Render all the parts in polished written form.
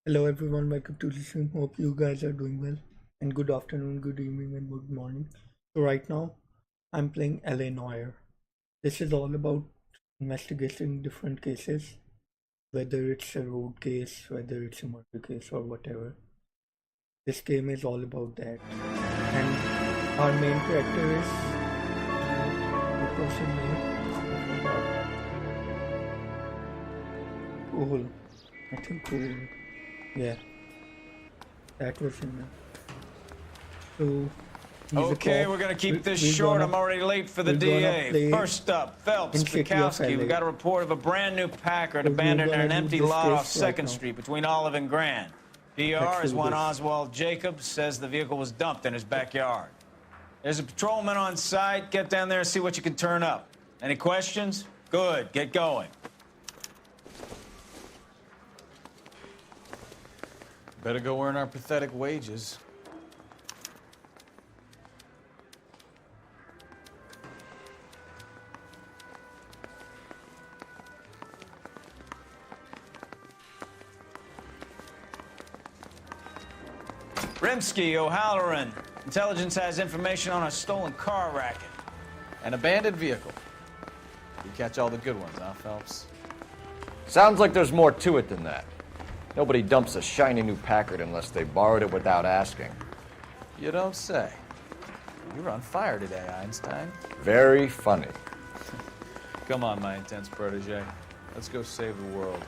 Hello everyone, welcome to the stream. Hope you guys are doing well. And good afternoon, good evening, and good morning. So right now, I'm playing LA Noire. This is all about investigating different cases, whether it's a road case, whether it's a murder case, or whatever. This game is all about that. And our main character is the person name. Cole. I think Cole. Yeah, that was him. So, Okay, we're gonna keep this short. I'm already late for the DA. First up, Phelps, Bukowski. We got a report of a brand new Packard abandoned in an empty lot off 2nd Street between Olive and Grand. PR is one Oswald Jacobs says the vehicle was dumped in his backyard. There's a patrolman on site. Get down there and see what you can turn up. Any questions? Good, get going. Better go earn our pathetic wages. Rimsky, O'Halloran. Intelligence has information on a stolen car racket. An abandoned vehicle. You catch all the good ones, huh, Phelps? Sounds like there's more to it than that. Nobody dumps a shiny new Packard unless they borrowed it without asking. You don't say. You're on fire today, Einstein. Very funny. Come on, my intense protege. Let's go save the world.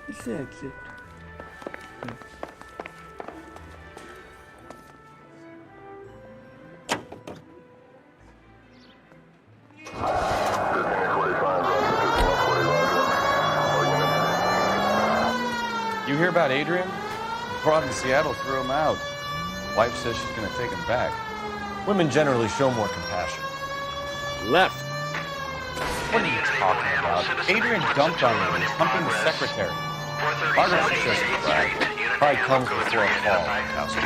It's the exit. You hear about Adrian? Brought him to Seattle, threw him out. Wife says she's gonna take him back. Women generally show more compassion. Left. What are you talking about? Adrian dumped on me. He's humping the secretary. Margaret suggests Brad. Pride comes before a fall, Kowski.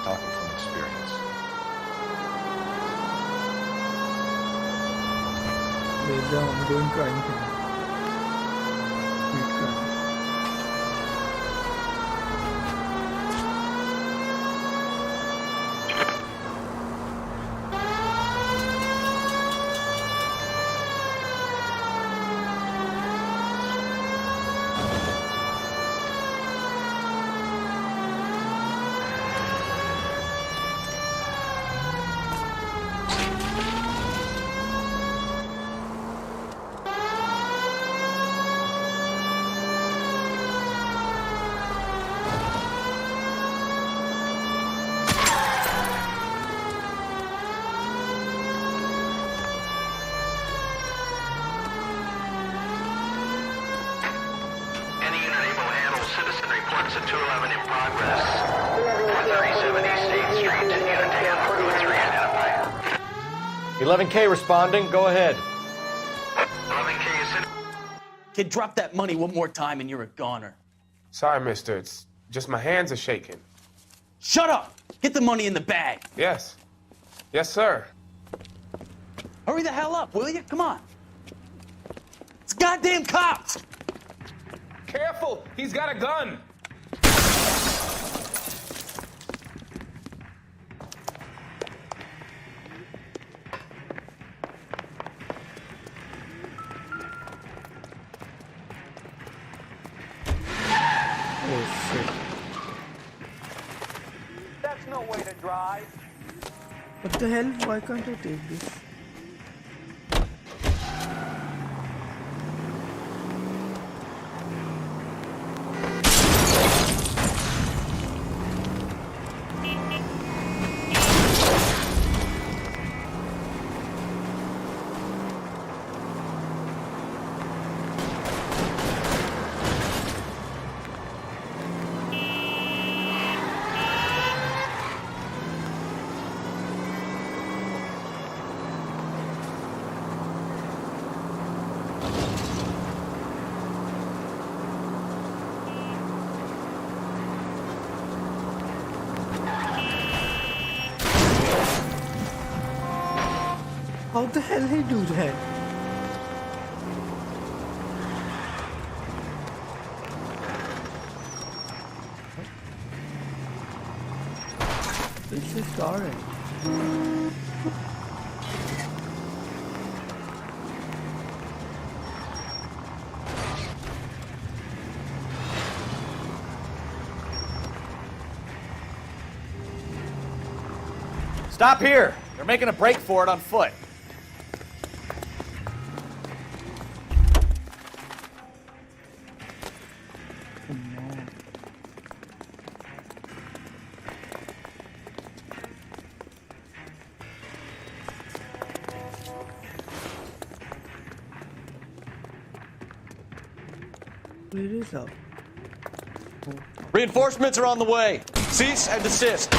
Talking from experience. There's the ongoing crime thing. Street crime. At 211 in progress. 137 East 8th Street, Unit 10, 3 identified. 11K responding, go ahead. 11K is in. Kid, drop that money one more time and you're a goner. Sorry, mister. It's just my hands are shaking. Shut up! Get the money in the bag. Yes. Yes, sir. Hurry the hell up, will you? Come on. It's goddamn cops! Careful! He's got a gun! Oh shit. That's no way to drive. What the hell? Why can't I take this? How the hell he do that? This is orange. Stop here! They're making a break for it on foot. Where is that? Reinforcements are on the way. Cease and desist.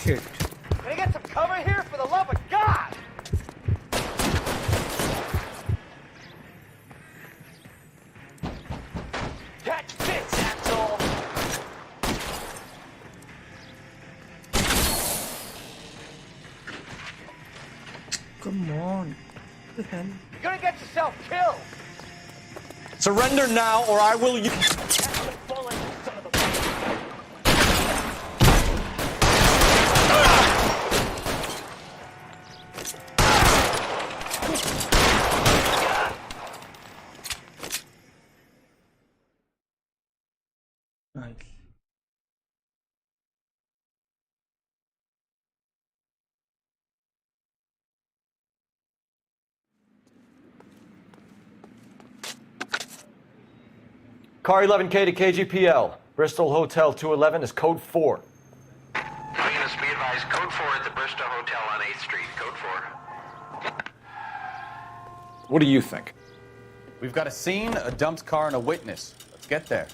Shit. Can I get some cover here, for the love of God? Catch this, asshole! Come on. What the hell? You're gonna get yourself killed! Surrender now, or I will... Nice. Car 11K to KGPL. Bristol Hotel 211 is code 4. Units, be advised, code 4 at the Bristol Hotel on 8th Street. Code 4. What do you think? We've got a scene, a dumped car, and a witness. Let's get there.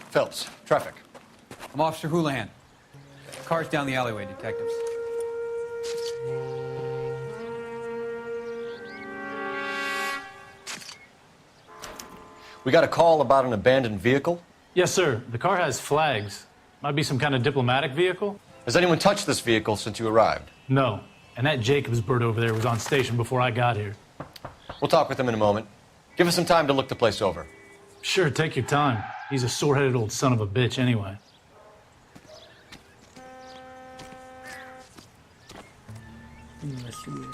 Phelps, traffic. I'm Officer Houlihan. Car's down the alleyway, detectives. We got a call about an abandoned vehicle. Yes, sir. The car has flags. Might be some kind of diplomatic vehicle? Has anyone touched this vehicle since you arrived? No. And that Jacobs bird over there was on station before I got here. We'll talk with him in a moment. Give us some time to look the place over. Sure, take your time. He's a sore-headed old son of a bitch anyway. Investigate.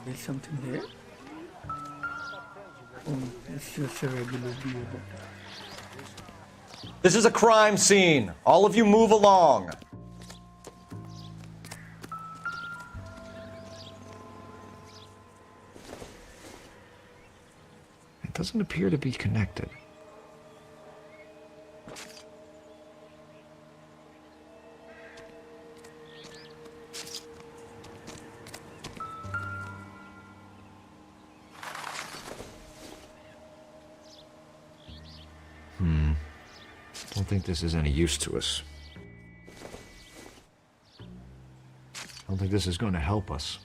There's something here? Oh, it's just a regular vehicle. This is a crime scene. All of you move along. It doesn't appear to be connected. Don't think this is any use to us. Don't think this is going to help us.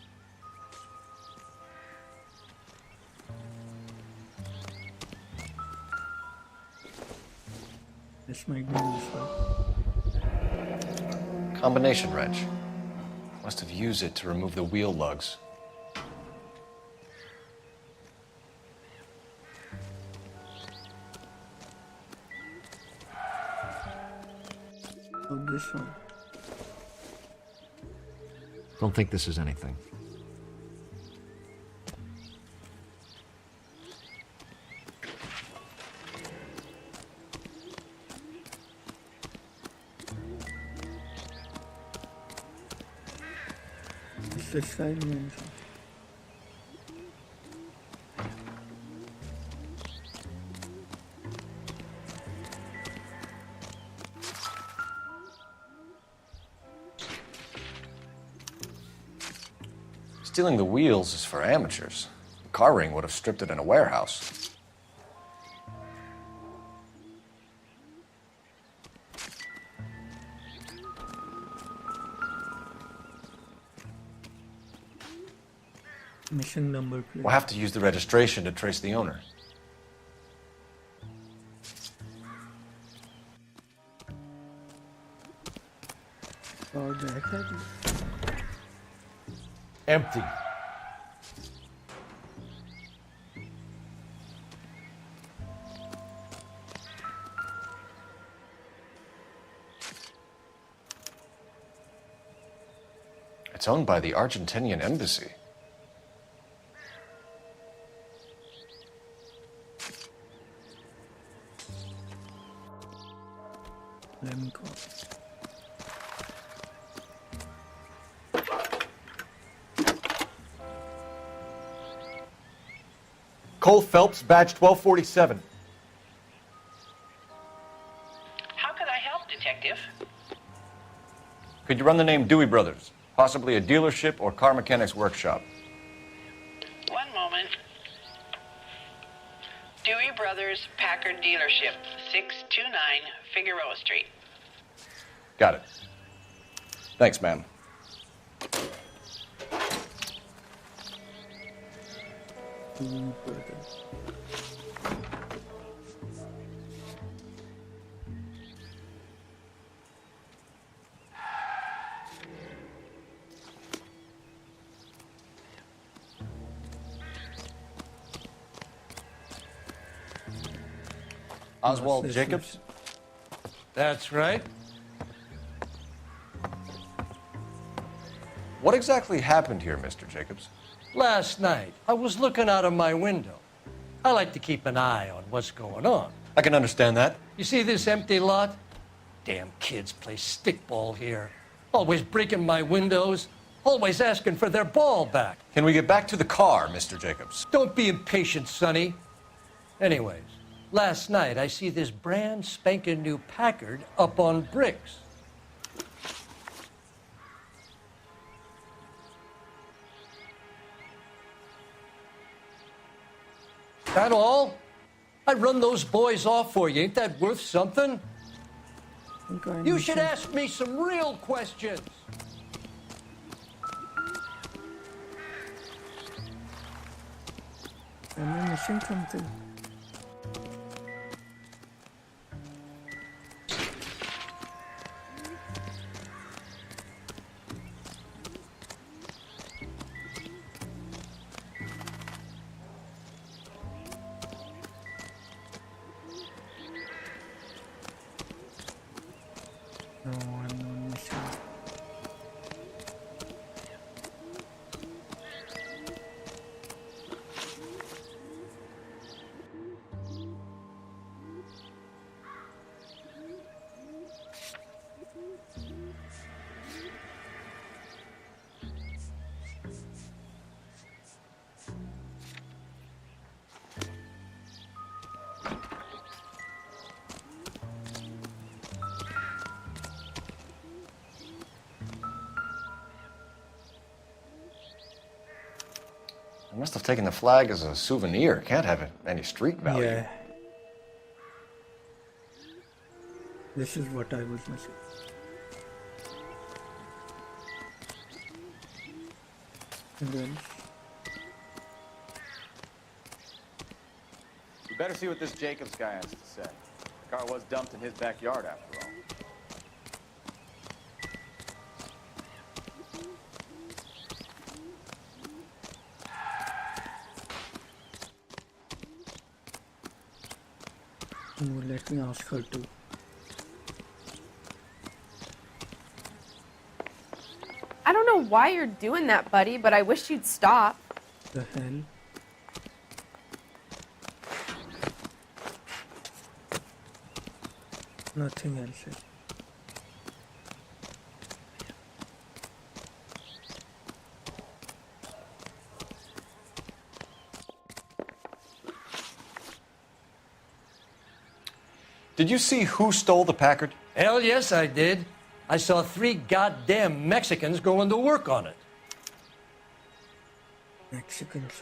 This might be useful. Combination wrench. Must have used it to remove the wheel lugs. Oh, this one. Don't think this is anything. What's this guy mean? Stealing the wheels is for amateurs. The car ring would have stripped it in a warehouse. Mission number plate. We'll have to use the registration to trace the owner. Or the heck are these? Empty. It's owned by the Argentinian embassy. Let me go. Cole Phelps, badge 1247. How could I help, Detective? Could you run the name Dewey Brothers? Possibly a dealership or car mechanics workshop. One moment. Dewey Brothers Packard Dealership, 629 Figueroa Street. Got it. Thanks, ma'am. Oswald Jacobs? That's right. What exactly happened here, Mr. Jacobs? Last night, I was looking out of my window. I like to keep an eye on what's going on. I can understand that. You see this empty lot? Damn kids play stickball here. Always breaking my windows, always asking for their ball back. Can we get back to the car, Mr. Jacobs? Don't be impatient, Sonny. Anyways, last night I see this brand spanking new Packard up on bricks. That all? I run those boys off for you. Ain't that worth something? You should ask me some real questions. Am I missing something? No, I'm not missing. I must have taken the flag as a souvenir. Can't have any street value. Yeah. This is what I was missing. And then We better see what this Jacobs guy has to say. The car was dumped in his backyard, after all. oh, let me ask her to. I don't know why you're doing that, buddy, but I wish you'd stop. The hell? Nothing else. Did you see who stole the Packard? Hell yes, I did. I saw 3 goddamn Mexicans going to work on it. Mexicans.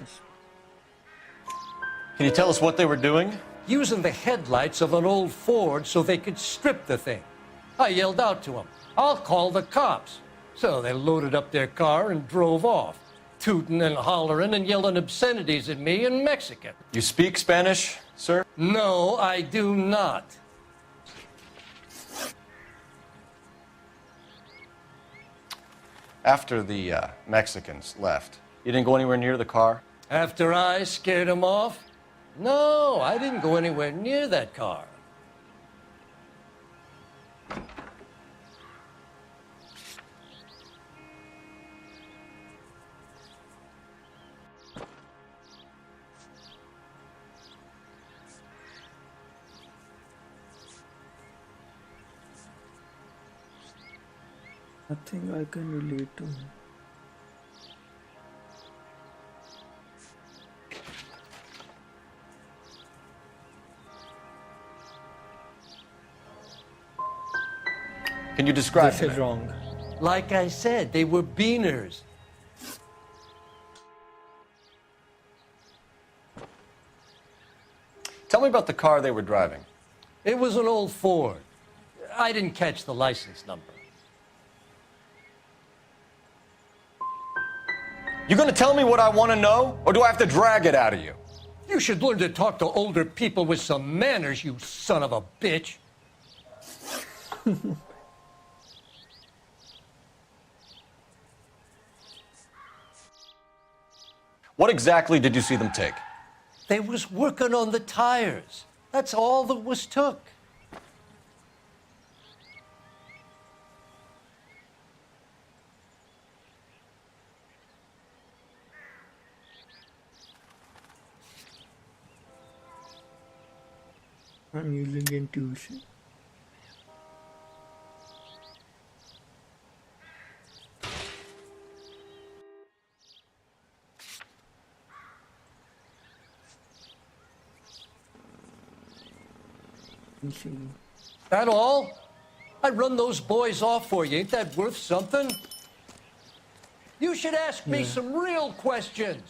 Can you tell us what they were doing? Using the headlights of an old Ford so they could strip the thing. I yelled out to them, "I'll call the cops." So they loaded up their car and drove off, tooting and hollering and yelling obscenities at me in Mexican. You speak Spanish, sir? No, I do not. After the Mexicans left, you didn't go anywhere near the car? After I scared them off? No, I didn't go anywhere near that car. Nothing I can relate to. Can you describe This them? is wrong. Like I said, they were beaners. Tell me about the car they were driving. It was an old Ford. I didn't catch the license number. You gonna tell me what I want to know, or do I have to drag it out of you? You should learn to talk to older people with some manners, you son of a bitch. What exactly did you see them take? They was working on the tires. That's all that was took. I'm using intuition. That all? I run those boys off for you. Ain't that worth something? You should ask me some real questions.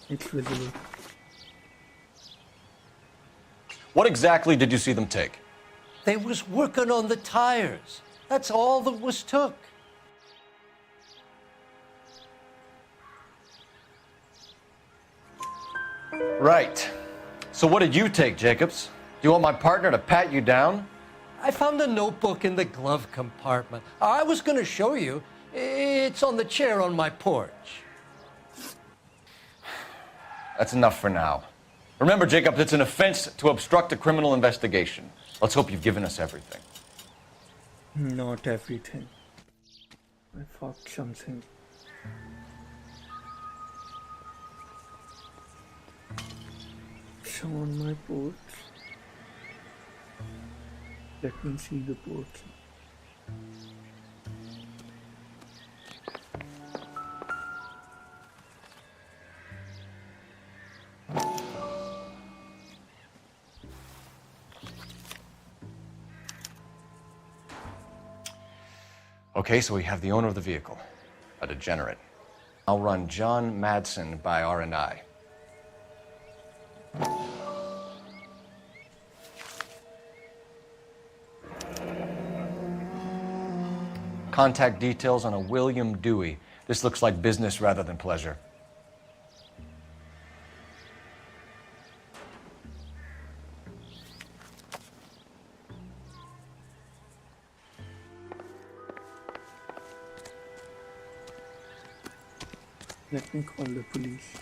It's visible. What exactly did you see them take? They was working on the tires. That's all that was took. Right. So what did you take, Jacobs? Do you want my partner to pat you down? I found a notebook in the glove compartment. I was going to show you. It's on the chair on my porch. That's enough for now. Remember, Jacobs, it's an offense to obstruct a criminal investigation. Let's hope you've given us everything. Not everything. I fucked something. So on my porch. Let me see the porch. Okay, so we have the owner of the vehicle, a degenerate. I'll run John Madsen by R&I. Contact details on a William Dewey. This looks like business rather than pleasure. Let me call the police.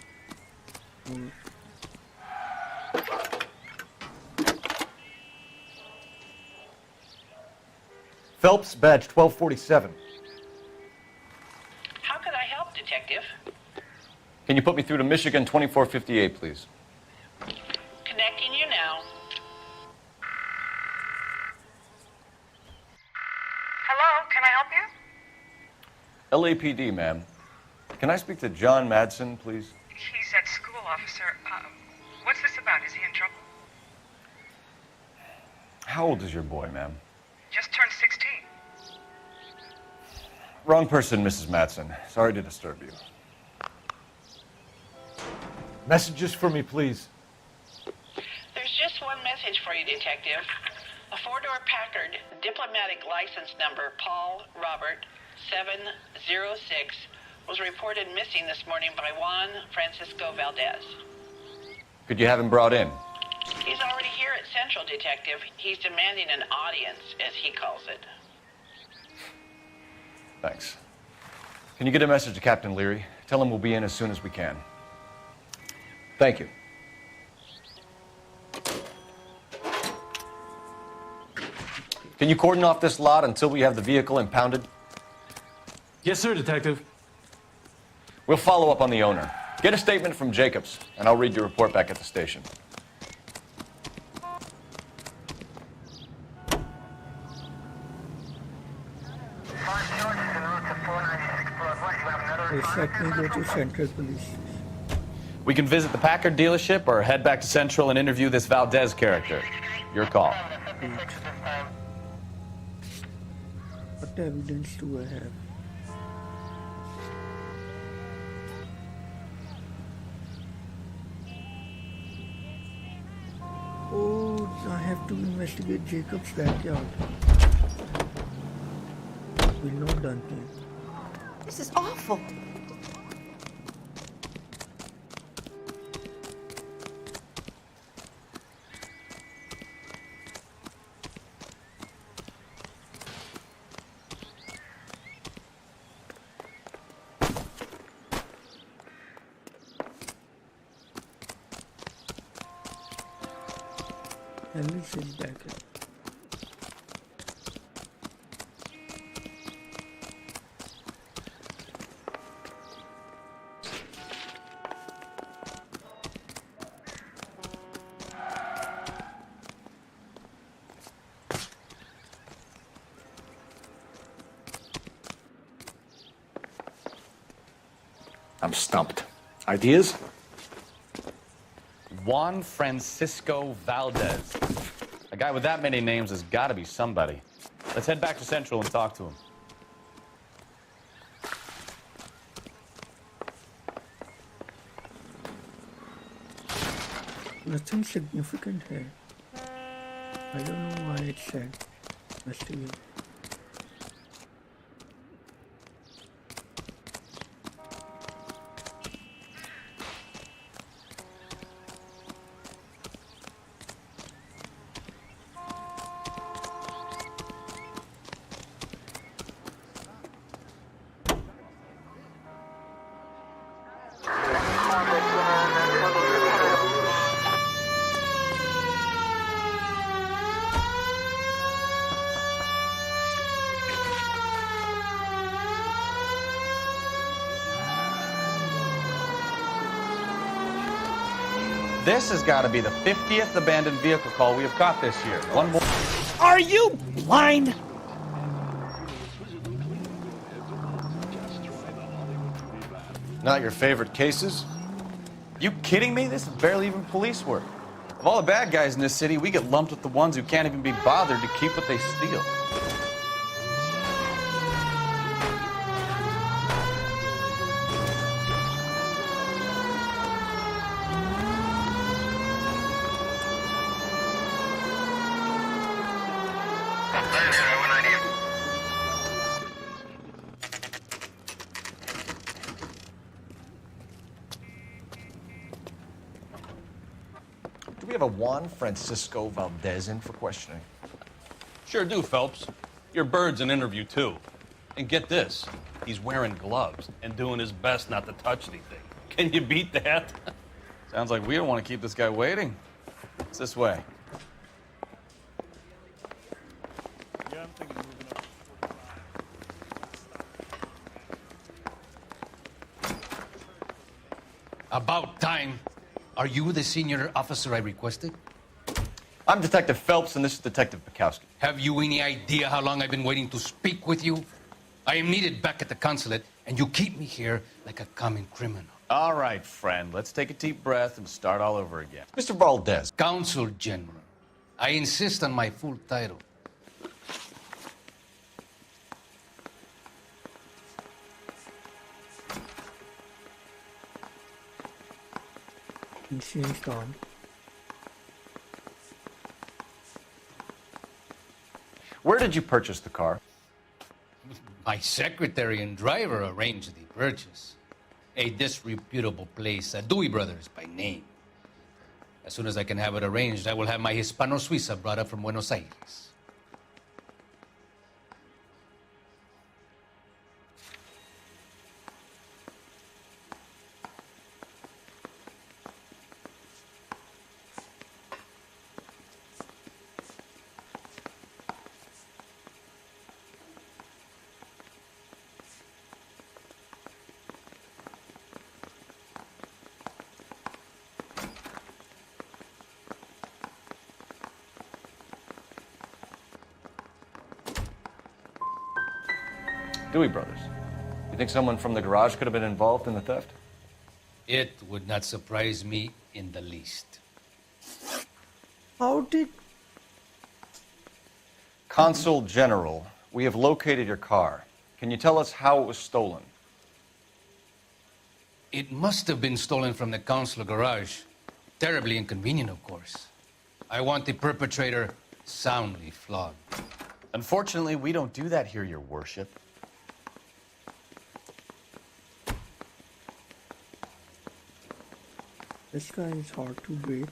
Phelps, badge 1247. How can I help, Detective? Can you put me through to Michigan 2458, please? Connecting you now. Hello, can I help you? LAPD, ma'am. Can I speak to John Madsen, please? He's at school, officer. What's this about? Is he in trouble? How old is your boy, ma'am? Just turned 16. Wrong person, Mrs. Matson. Sorry to disturb you. Messages for me, please. There's just one message for you, Detective. A four-door Packard, diplomatic license number Paul Robert 706, was reported missing this morning by Juan Francisco Valdez. Could you have him brought in? He's already here at Central, Detective. He's demanding an audience, as he calls it. Thanks. Can you get a message to Captain Leary? Tell him we'll be in as soon as we can. Thank you. Can you cordon off this lot until we have the vehicle impounded? Yes, sir, Detective. We'll follow up on the owner. Get a statement from Jacobs, and I'll read your report back at the station. Yes, let me go to Central Police. We can visit the Packard dealership or head back to Central and interview this Valdez character. Your call. Wait. What evidence do I have? Oh, I have to investigate Jacob's backyard. We're not done here. This is awful. Ellis is back. I'm stumped. Ideas? Juan Francisco Valdez. A guy with that many names has got to be somebody. Let's head back to Central and talk to him. Nothing significant here. I don't know why it said investigate. This has got to be the 50th abandoned vehicle call we have caught this year. One more. Are you blind? Not your favorite cases? You kidding me? This is barely even police work. Of all the bad guys in this city, we get lumped with the ones who can't even be bothered to keep what they steal. Do we have a Juan Francisco Valdez in for questioning? Sure do, Phelps. Your bird's an interview, too. And get this, he's wearing gloves and doing his best not to touch anything. Can you beat that? Sounds like we don't want to keep this guy waiting. It's this way. Yeah, I'm thinking of moving up. About time. Are you the senior officer I requested? I'm Detective Phelps, and this is Detective Bukowski. Have you any idea how long I've been waiting to speak with you? I am needed back at the consulate, and you keep me here like a common criminal. All right, friend. Let's take a deep breath and start all over again. Mr. Valdez. Consul General, I insist on my full title. Insurance card. Where did you purchase the car? My secretary and driver arranged the purchase. A disreputable place, Dewey Brothers by name. As soon as I can have it arranged, I will have my Hispano Suiza brought up from Buenos Aires. Dewey Brothers. You think someone from the garage could have been involved in the theft? It would not surprise me in the least. How did... Consul General, we have located your car. Can you tell us how it was stolen? It must have been stolen from the consular garage. Terribly inconvenient, of course. I want the perpetrator soundly flogged. Unfortunately, we don't do that here, Your Worship. This guy is hard to break.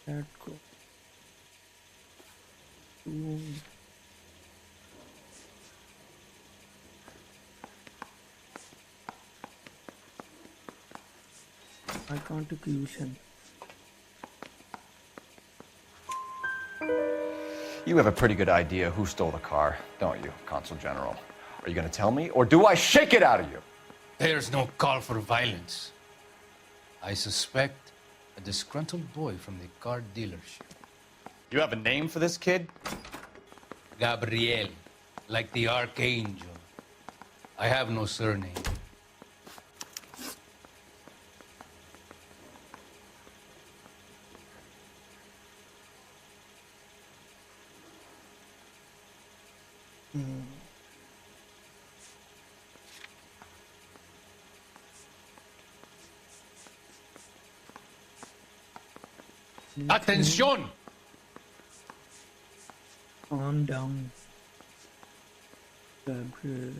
Let's go. I can't accuse him. You have a pretty good idea who stole the car, don't you, Consul General? Are you going to tell me, or do I shake it out of you? There's no call for violence. I suspect a disgruntled boy from the car dealership. You have a name for this kid? Gabriel, like the archangel. I have no surname. Atención! Calm down, Gabriel.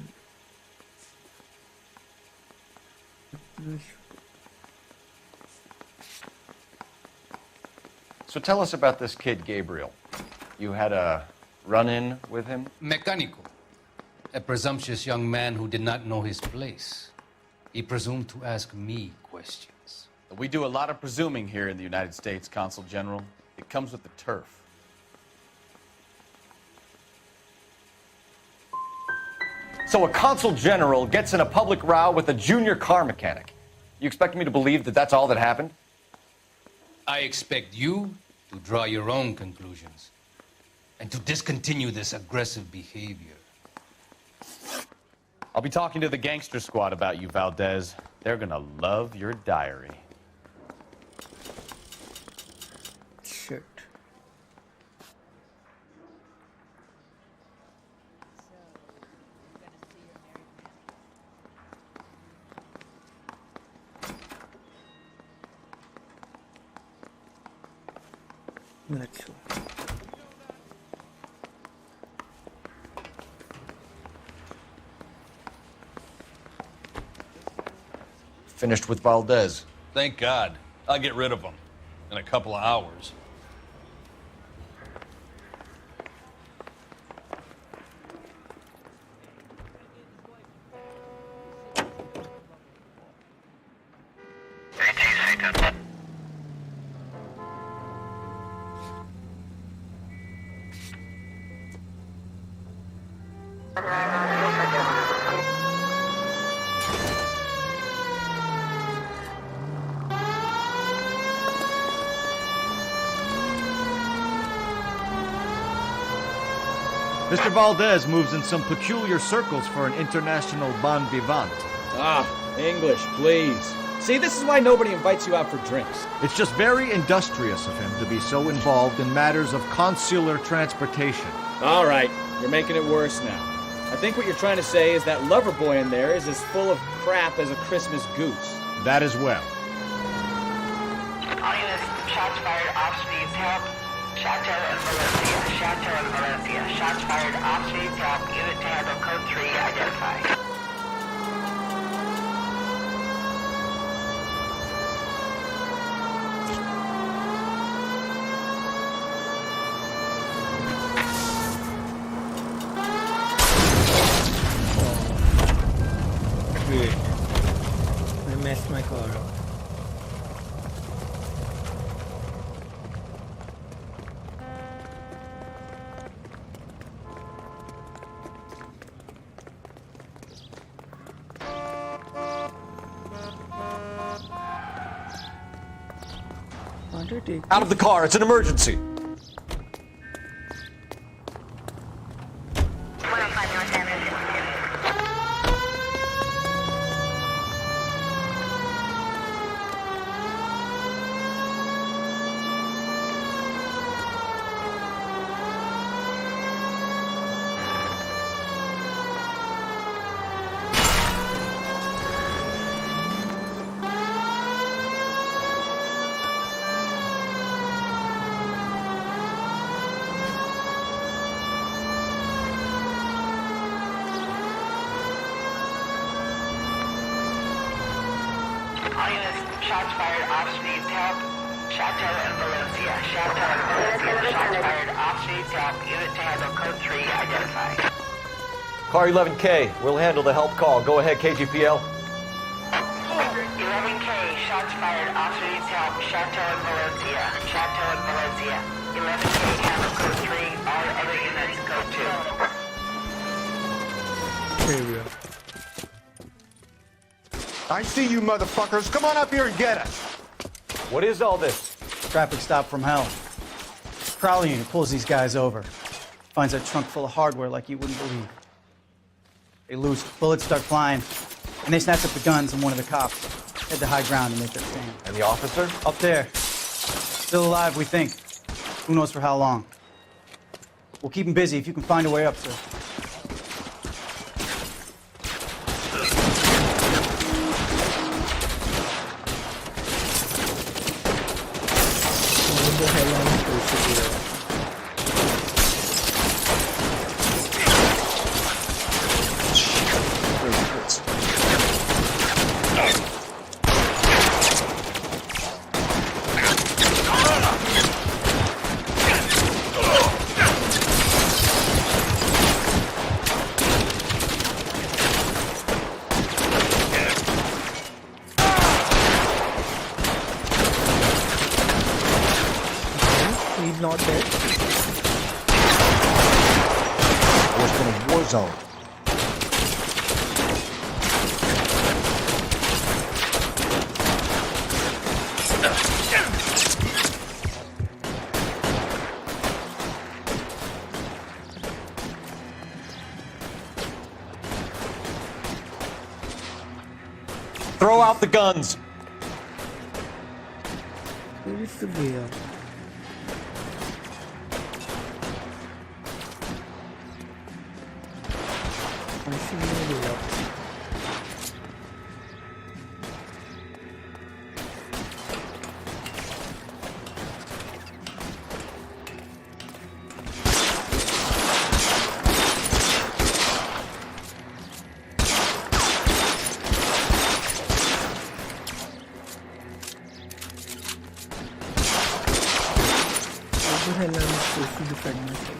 So tell us about this kid, Gabriel. You had a run-in with him? Mecánico. A presumptuous young man who did not know his place. He presumed to ask me questions. We do a lot of presuming here in the United States, Consul General. It comes with the turf. So a Consul General gets in a public row with a junior car mechanic. You expect me to believe that that's all that happened? I expect you to draw your own conclusions and to discontinue this aggressive behavior. I'll be talking to the gangster squad about you, Valdez. They're gonna love your diary. Shit. Let's go. Finished with Valdez. Thank God. I'll get rid of him in a couple of hours. Mr. Valdez moves in some peculiar circles for an international bon vivant. Ah, English, please. See, this is why nobody invites you out for drinks. It's just very industrious of him to be so involved in matters of consular transportation. All right, you're making it worse now. I think what you're trying to say is that lover boy in there is as full of crap as a Christmas goose. That as well. All units, shots fired, ops needs help. Chateau and Valencia, Chateau and Valencia. Shots fired, ops needs help. Unit to handle code 3 identified. Wait. I messed my car up. Out of the car, it's an emergency. All units, shots fired, ops needs help. Chateau and Valencia, Chateau and Valencia. Shots fired, ops needs help. Unit to handle code 3 identified. Car 11K, we'll handle the help call. Go ahead, KGPL. 11K, shots fired, ops needs help. Chateau and Valencia, Chateau and Valencia. 11K, handle code 3. All other units, code 2. Here we go. I see you motherfuckers. Come on up here and get us. What is all this? Traffic stop from hell. Prowler unit pulls these guys over. Finds a trunk full of hardware like you wouldn't believe. They lose, bullets start flying, and they snatch up the guns and one of the cops. Head to high ground and make their stand. And the officer? Up there. Still alive, we think. Who knows for how long. We'll keep him busy if you can find a way up, sir. What the hell am I supposed to do? He's not dead. Worse than a war zone. Throw out the guns. Where is the way out? I see no way out. How the hell am I supposed to defend myself?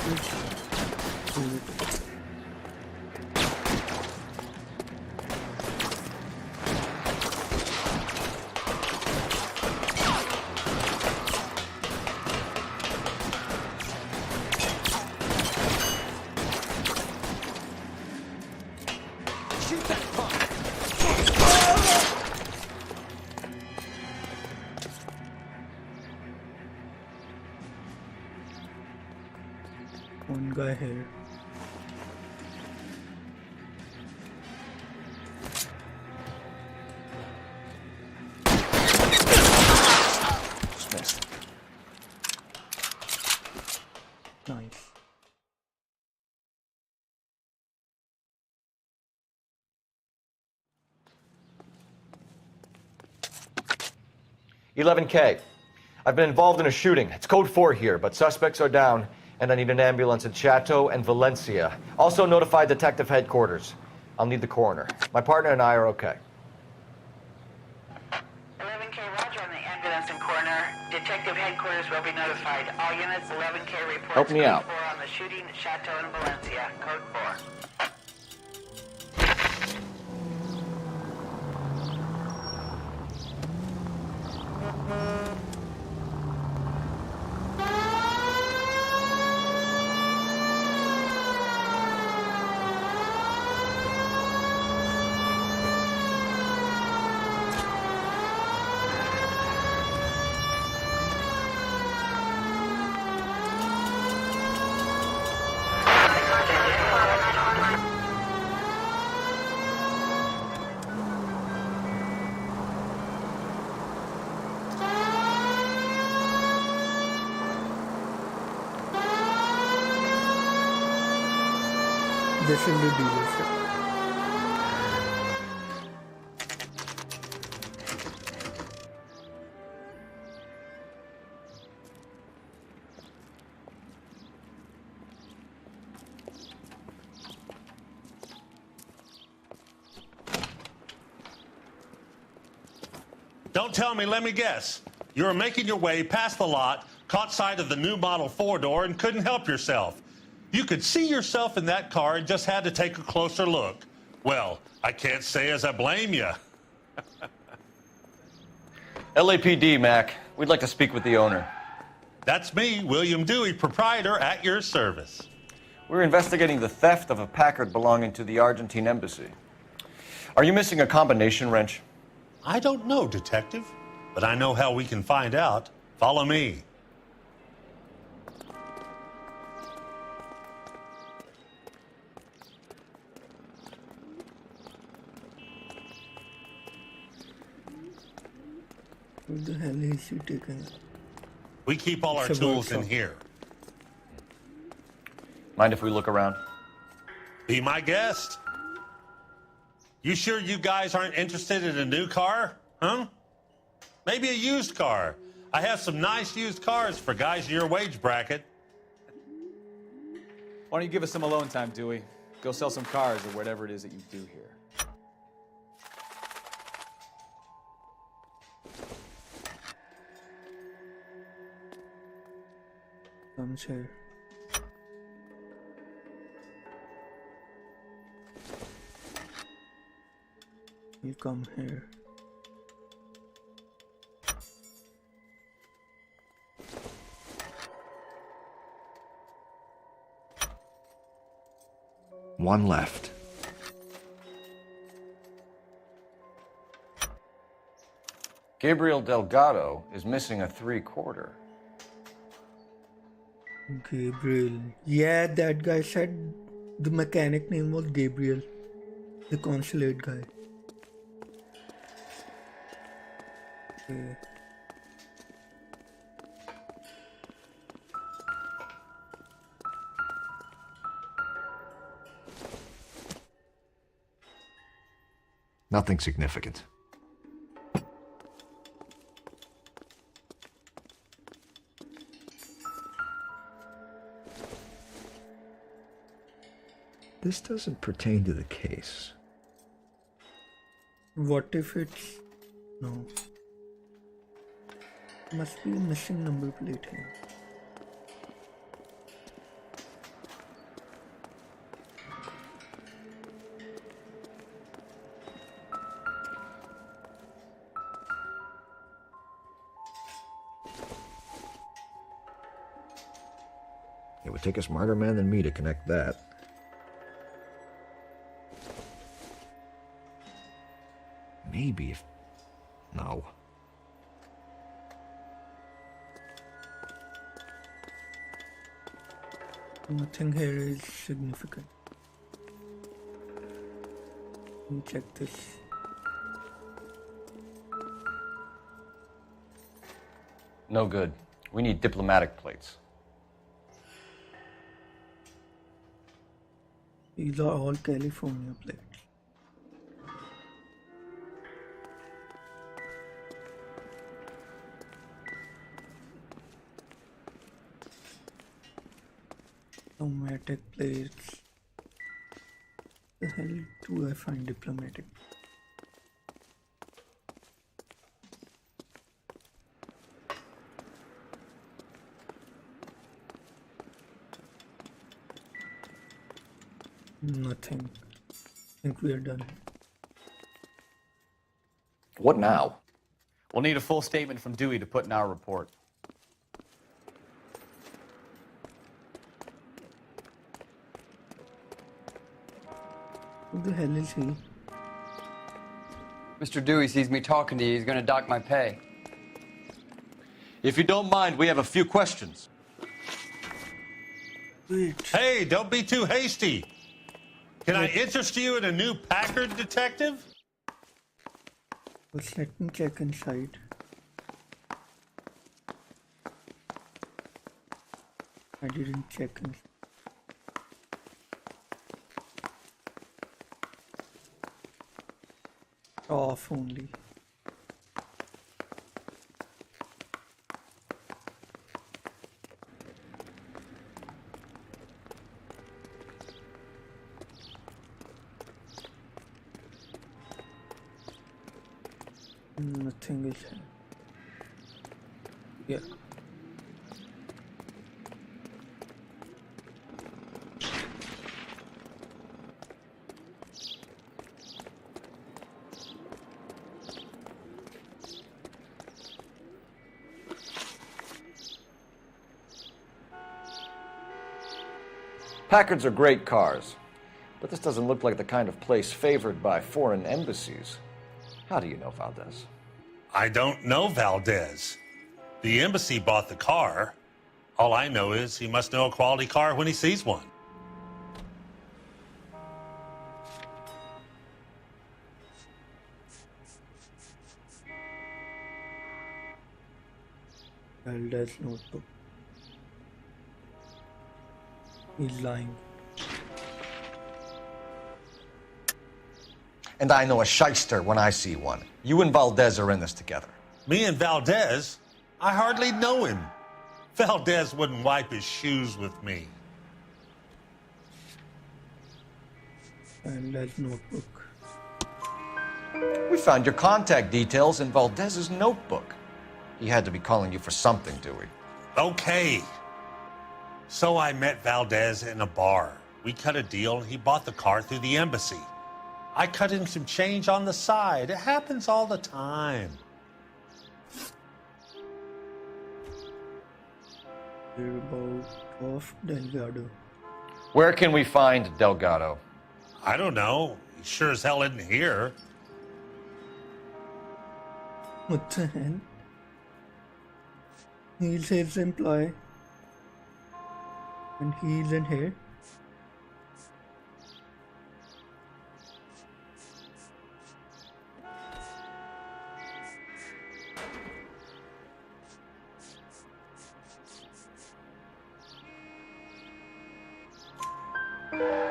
Let's do it. One guy here. Dismissed. Nice. $11K. I've been involved in a shooting. It's code 4 here, but suspects are down, and I need an ambulance in Chateau and Valencia. Also notify detective headquarters. I'll need the coroner. My partner and I are okay. 11K, roger on the ambulance and coroner. Detective headquarters will be notified. All units, 11K reports. Help me code out. 4 on the shooting at Chateau and Valencia. Code 4. This is the dealership. Don't tell me, let me guess. You were making your way past the lot, caught sight of the new model 4-door, and couldn't help yourself. You could see yourself in that car and just had to take a closer look. Well, I can't say as I blame you. LAPD, Mac. We'd like to speak with the owner. That's me, William Dewey, proprietor, at your service. We're investigating the theft of a Packard belonging to the Argentine embassy. Are you missing a combination wrench? I don't know, Detective, but I know how we can find out. Follow me. What the hell is he taking? We keep all our It's a tools in workshop. here. Mind if we look around? Be my guest. You sure you guys aren't interested in a new car? Huh? Maybe a used car. I have some nice used cars for guys in your wage bracket. Why don't you give us some alone time, Dewey? Go sell some cars or whatever it is that you do here. Comes here. You come here. One left. Gabriel Delgado is missing a 3/4. Gabriel. Yeah, that guy said the mechanic name was Gabriel. The consulate guy. Okay. Nothing significant. This doesn't pertain to the case. What if it's... No. Must be a missing number plate here. It would take a smarter man than me to connect that. Maybe if... No. Nothing here is significant. Let me check this. No good. We need diplomatic plates. These are all California plates. Diplomatic plates. The hell do I find diplomatic? Nothing. I think we are done. What now? We'll need a full statement from Dewey to put in our report. Who the hell is he? Mr. Dewey sees me talking to you. He's going to dock my pay. If you don't mind, we have a few questions. Wait. Hey, don't be too hasty. Can I interest you in a new Packard, detective? Let's let me check inside. I didn't check inside. Off only. Nothing is here. Yeah. Packards are great cars, but this doesn't look like the kind of place favored by foreign embassies. How do you know Valdez? I don't know Valdez. The embassy bought the car. All I know is he must know a quality car when he sees one. Valdez notebook. He's lying. And I know a shyster when I see one. You and Valdez are in this together. Me and Valdez? I hardly know him. Valdez wouldn't wipe his shoes with me. Valdez notebook. We found your contact details in Valdez's notebook. He had to be calling you for something, Dewey. Okay. So I met Valdez in a bar. We cut a deal and he bought the car through the embassy. I cut him some change on the side. It happens all the time. Whereabouts of Delgado? Where can we find Delgado? I don't know. He sure as hell isn't here. What the hell? He's his employee. And he's in here.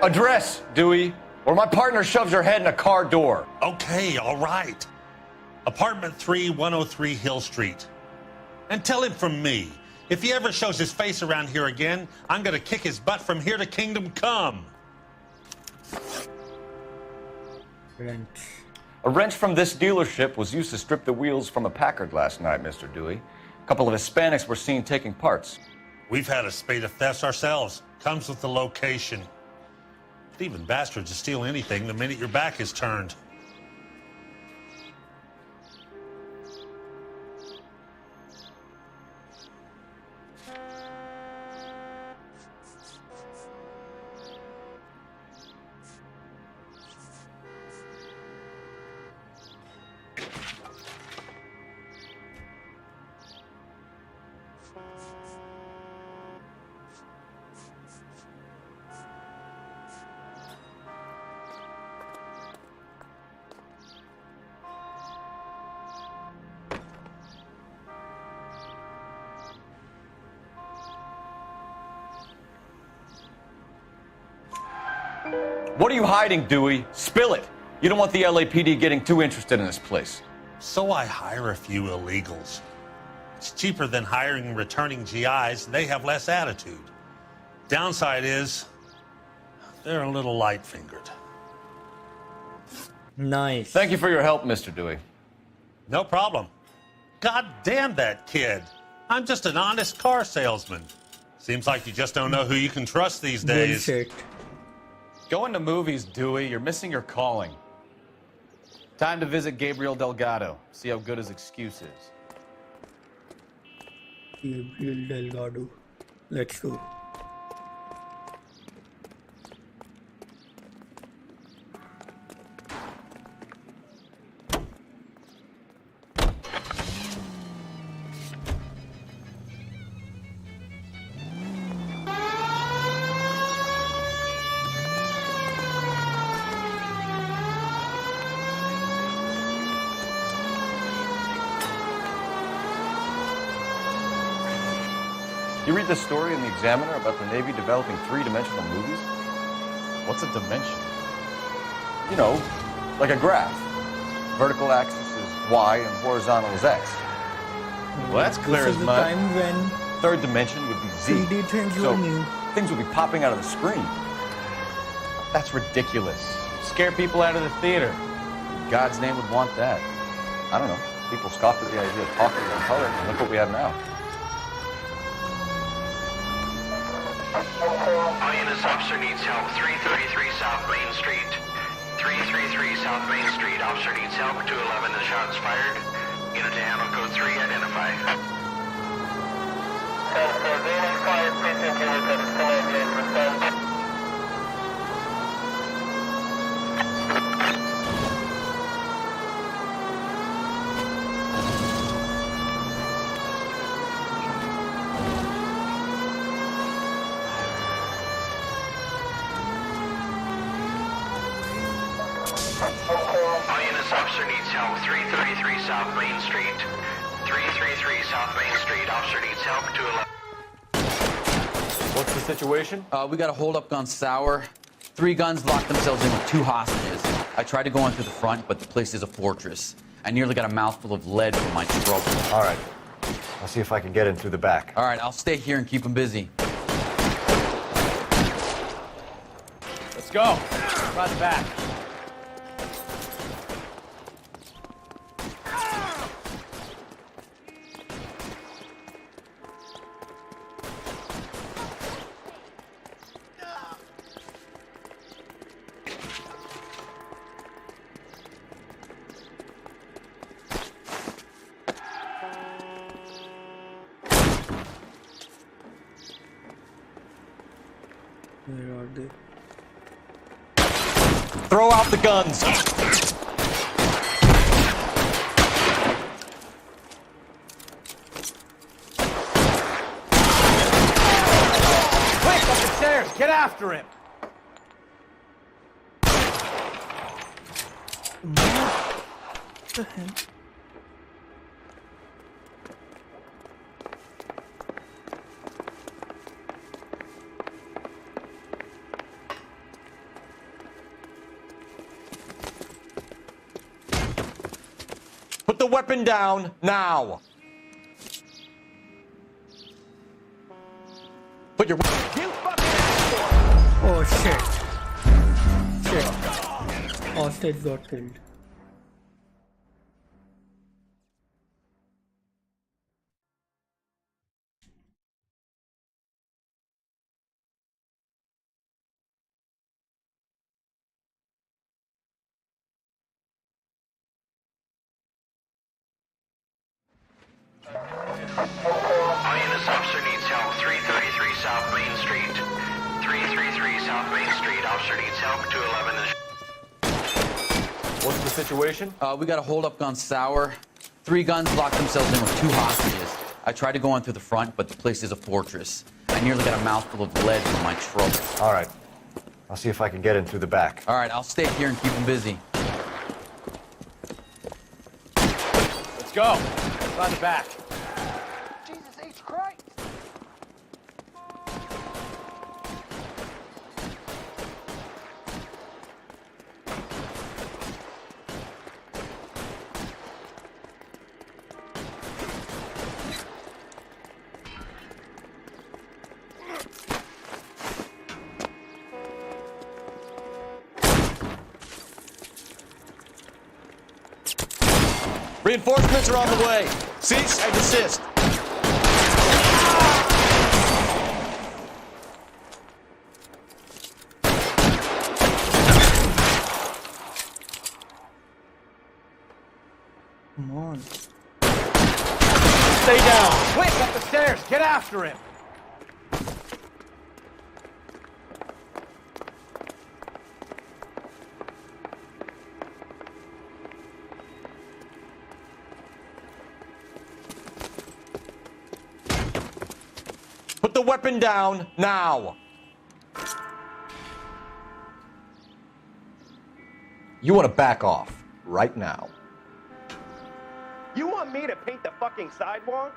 Address, Dewey, or my partner shoves her head in a car door. Okay, all right. Apartment 3, 103 Hill Street. And tell him from me, if he ever shows his face around here again, I'm gonna kick his butt from here to Kingdom Come. Wrench. A wrench from this dealership was used to strip the wheels from a Packard last night, Mr. Dewey. A couple of Hispanics were seen taking parts. We've had a spate of thefts ourselves. Comes with the location. Thieving bastards to steal anything the minute your back is turned. What are you hiding, Dewey? Spill it. You don't want the LAPD getting too interested in this place. So I hire a few illegals. It's cheaper than hiring returning GIs, and they have less attitude. Downside is, they're a little light-fingered. Nice. Thank you for your help, Mr. Dewey. No problem. God damn that kid. I'm just an honest car salesman. Seems like you just don't know who you can trust these days. Bullshit. Going to movies, Dewey. You're missing your calling. Time to visit Gabriel Delgado. See how good his excuse is. Gabriel Delgado. Let's go. You read this story in the Examiner about the Navy developing three-dimensional movies? What's a dimension? You know, like a graph. Vertical axis is Y and horizontal is X. Well, that's clear This as is the mud. time when Third dimension would be Z. 3D things So were new. things would be popping out of the screen. That's ridiculous. Scare people out of the theater. God's name would want that. I don't know. People scoffed at the idea of talking in color, and look what we have now. All units, officer needs help. 333 South Main Street. 333 South Main Street. Officer needs help. 211 and shots fired. Unit to handle code 3, identify. All units, officer needs help. 333 South Main Street. 333 South Main Street. Officer needs help. 211. What's the situation? We got a holdup gone sour. 3 guns locked themselves in with 2 hostages. I tried to go in through the front, but the place is a fortress. I nearly got a mouthful of lead from my trouble. All right. I'll see if I can get in through the back. All right, I'll stay here and keep them busy. Let's go. Right back. Where are they? Throw out the guns! Quick, up the stairs! Get after him! What the hell? Put the weapon down, now! Put your... Oh shit. Shit. Hostage got killed. All units, officer needs help. 333 South Main Street. 333 South Main Street. Officer needs help. 211 and... What's the situation? We got a holdup gone sour. 3 guns locked themselves in with 2 hostages. I tried to go in through the front, but the place is a fortress. I nearly got a mouthful of lead from my trouble. All right. I'll see if I can get in through the back. All right, I'll stay here and keep them busy. Let's go. Right the back. Jesus H. Christ! Reinforcements are on the way. Cease and desist. Come on. Stay down. Quick, up the stairs! Get after him! Put the weapon down now. You want to back off right now. You want me to paint the fucking sidewalk?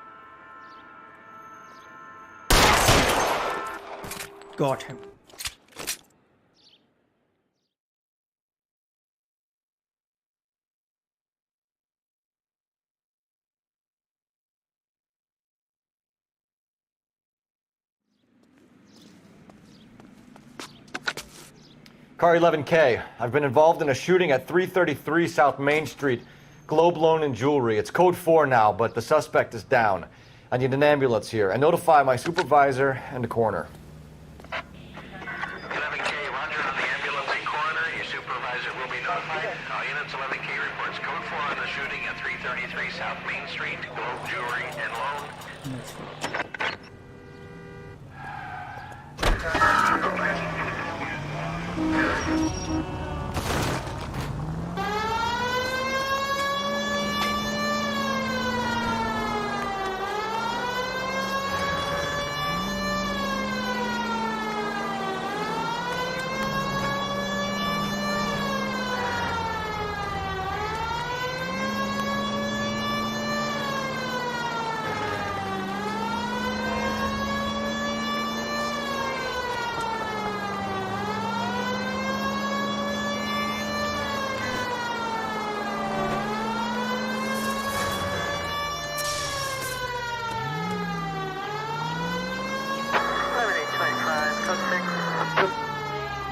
Got him. Car 11K, I've been involved in a shooting at 333 South Main Street. Globe Loan and Jewelry. It's code 4 now, but the suspect is down. I need an ambulance here and notify my supervisor and the coroner. 11K, roger on the ambulance and coroner. Your supervisor will be notified. All units, 11K reports code 4 on the shooting at 333 South Main Street. Globe Jewelry and Loan.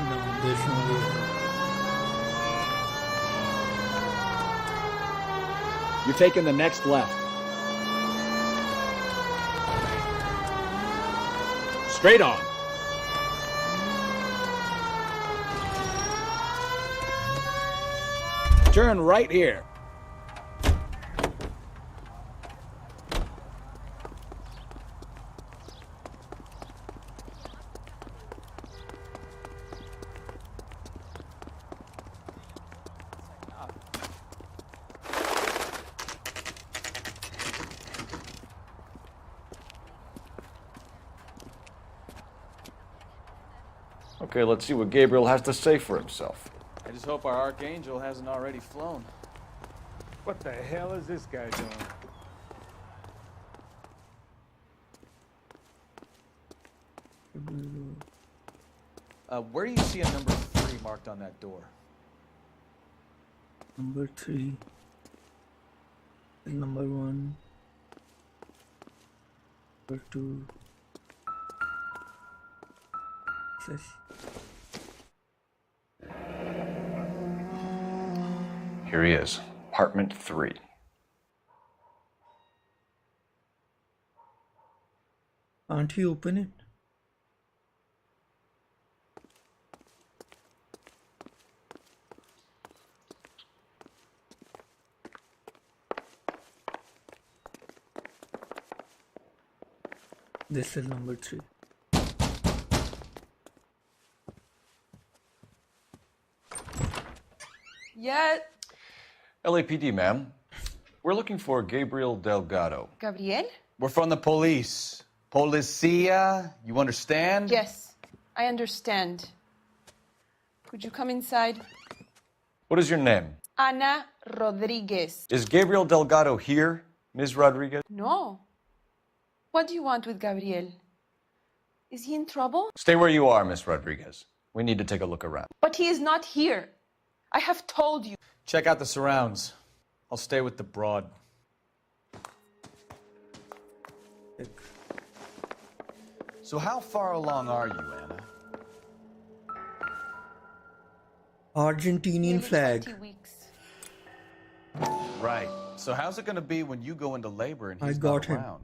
No, there's no way. You're taking the next left. Straight on. Turn right here. Okay, let's see what Gabriel has to say for himself. I just hope our Archangel hasn't already flown. What the hell is this guy doing? Where do you see a number 3 marked on that door? Number 3. Number 1. Number 2. Yes. Here he is, apartment 3. Can't you open it? This is number 3. Yet. LAPD, ma'am. We're looking for Gabriel Delgado. Gabriel? We're from the police. Policia, you understand? Yes, I understand. Could you come inside? What is your name? Ana Rodriguez. Is Gabriel Delgado here, Ms. Rodriguez? No. What do you want with Gabriel? Is he in trouble? Stay where you are, Ms. Rodriguez. We need to take a look around. But he is not here. I have told you. Check out the surrounds. I'll stay with the broad. So how far along are you, Anna? Argentinian flag. 20 weeks. Right. So how's it going to be when you go into labor and I he's got not him. around?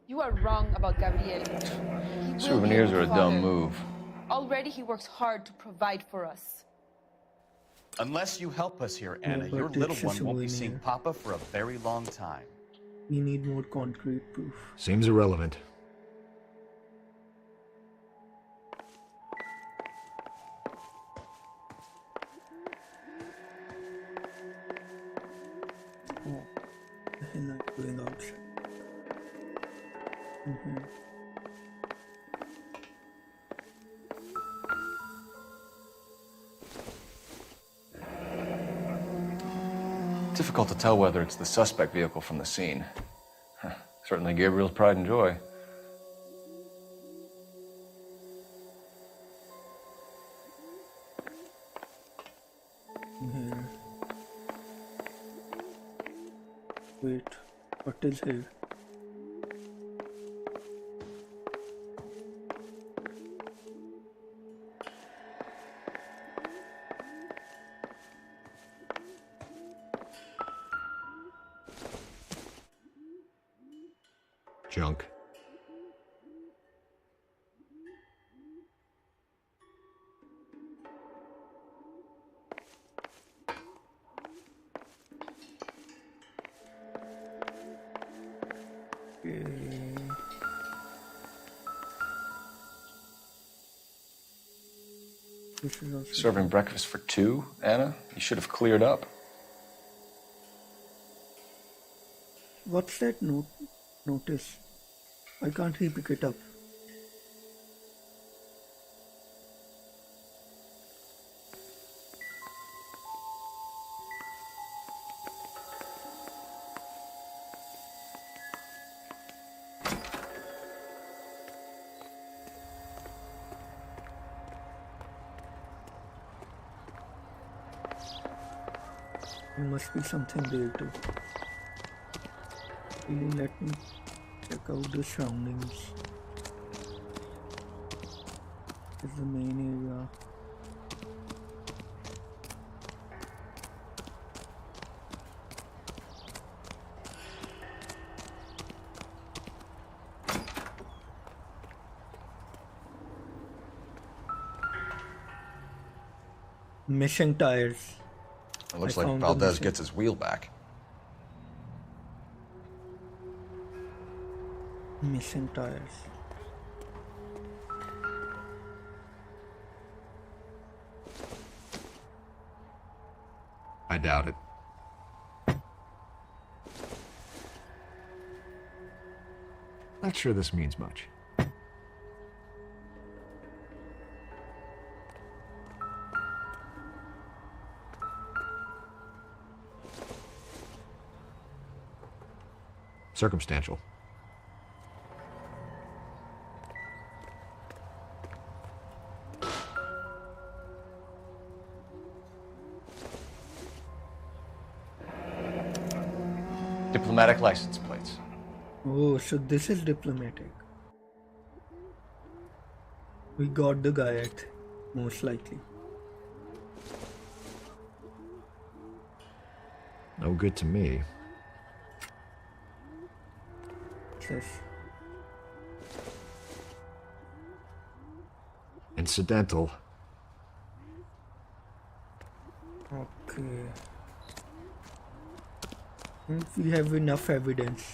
You are wrong about Gabriel. He will be Souvenirs a are a good dumb father. move. Already he works hard to provide for us. Unless you help us here, Anna, but your little it's a one won't be souvenir. seeing Papa for a very long time. We need more concrete proof. Seems irrelevant. Oh, the hell am I doing outside? Difficult to tell whether it's the suspect vehicle from the scene. Certainly Gabriel's pride and joy. Here. Wait, what is here? Junk. This is also Serving breakfast for two, Anna? You should have cleared up. What's that notice? Why can't he pick it up? There must be something there too. Really, let me check out the surroundings. This is the main area. Missing tires. It looks I like found the Valdez missing- gets his wheel back. Missing tires. I doubt it. Not sure this means much. Circumstantial. Diplomatic license plates. Oh, so this is diplomatic. We got the guy at most likely. No good to me. Yes. Incidental. Okay. If we have enough evidence.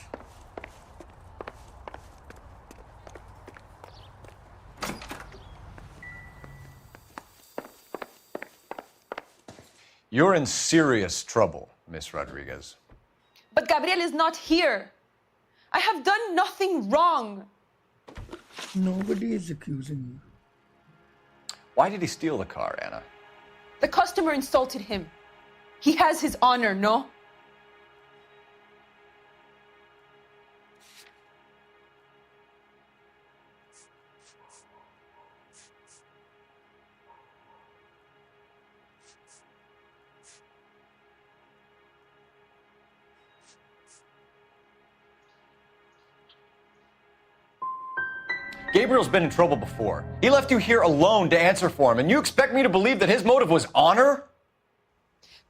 You're in serious trouble, Miss Rodriguez. But Gabriel is not here. I have done nothing wrong. Nobody is accusing you. Why did he steal the car, Anna? The customer insulted him. He has his honor, no? Gabriel's been in trouble before. He left you here alone to answer for him, and you expect me to believe that his motive was honor?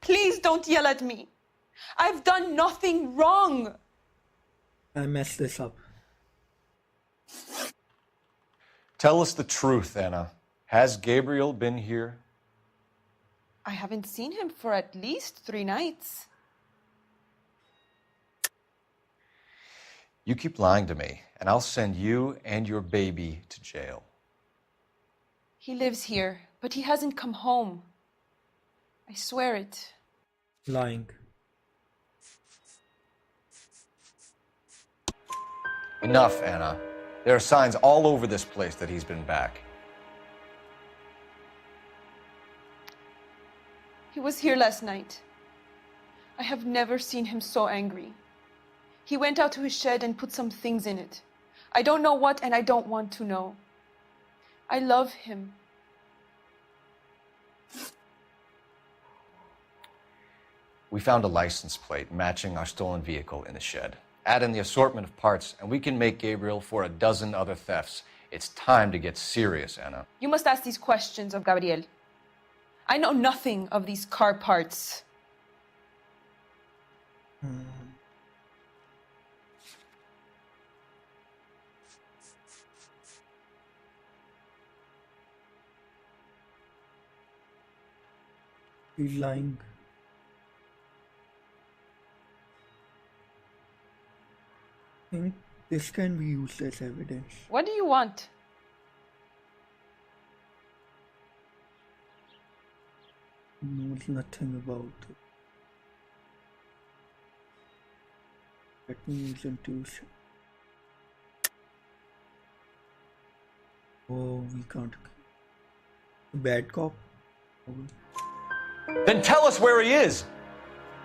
Please don't yell at me. I've done nothing wrong. I messed this up. Tell us the truth, Anna. Has Gabriel been here? I haven't seen him for at least 3 nights. You keep lying to me, and I'll send you and your baby to jail. He lives here, but he hasn't come home. I swear it. Lying. Enough, Anna. There are signs all over this place that he's been back. He was here last night. I have never seen him so angry. He went out to his shed and put some things in it. I don't know what, and I don't want to know. I love him. We found a license plate matching our stolen vehicle in the shed. Add in the assortment of parts, and we can make Gabriel for a dozen other thefts. It's time to get serious, Anna. You must ask these questions of Gabriel. I know nothing of these car parts. He's lying. I think this can be used as evidence. What do you want? He knows nothing about it. Let me use intuition. Oh, we can't. Bad cop? Then tell us where he is!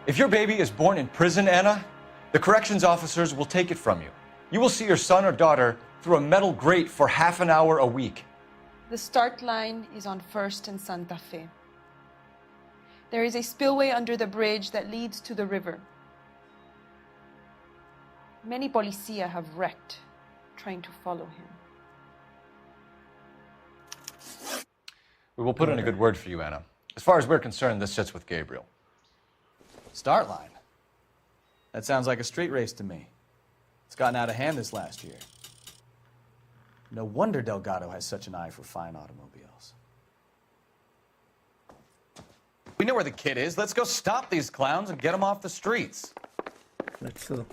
If your baby is born in prison, Anna, the corrections officers will take it from you. You will see your son or daughter through a metal grate for half an hour a week. The start line is on 1st and Santa Fe. There is a spillway under the bridge that leads to the river. Many policia have wrecked trying to follow him. We will put in a good word for you, Anna. As far as we're concerned, this sits with Gabriel. Start line. That sounds like a street race to me. It's gotten out of hand this last year. No wonder Delgado has such an eye for fine automobiles. We know where the kid is. Let's go stop these clowns and get them off the streets. Let's go.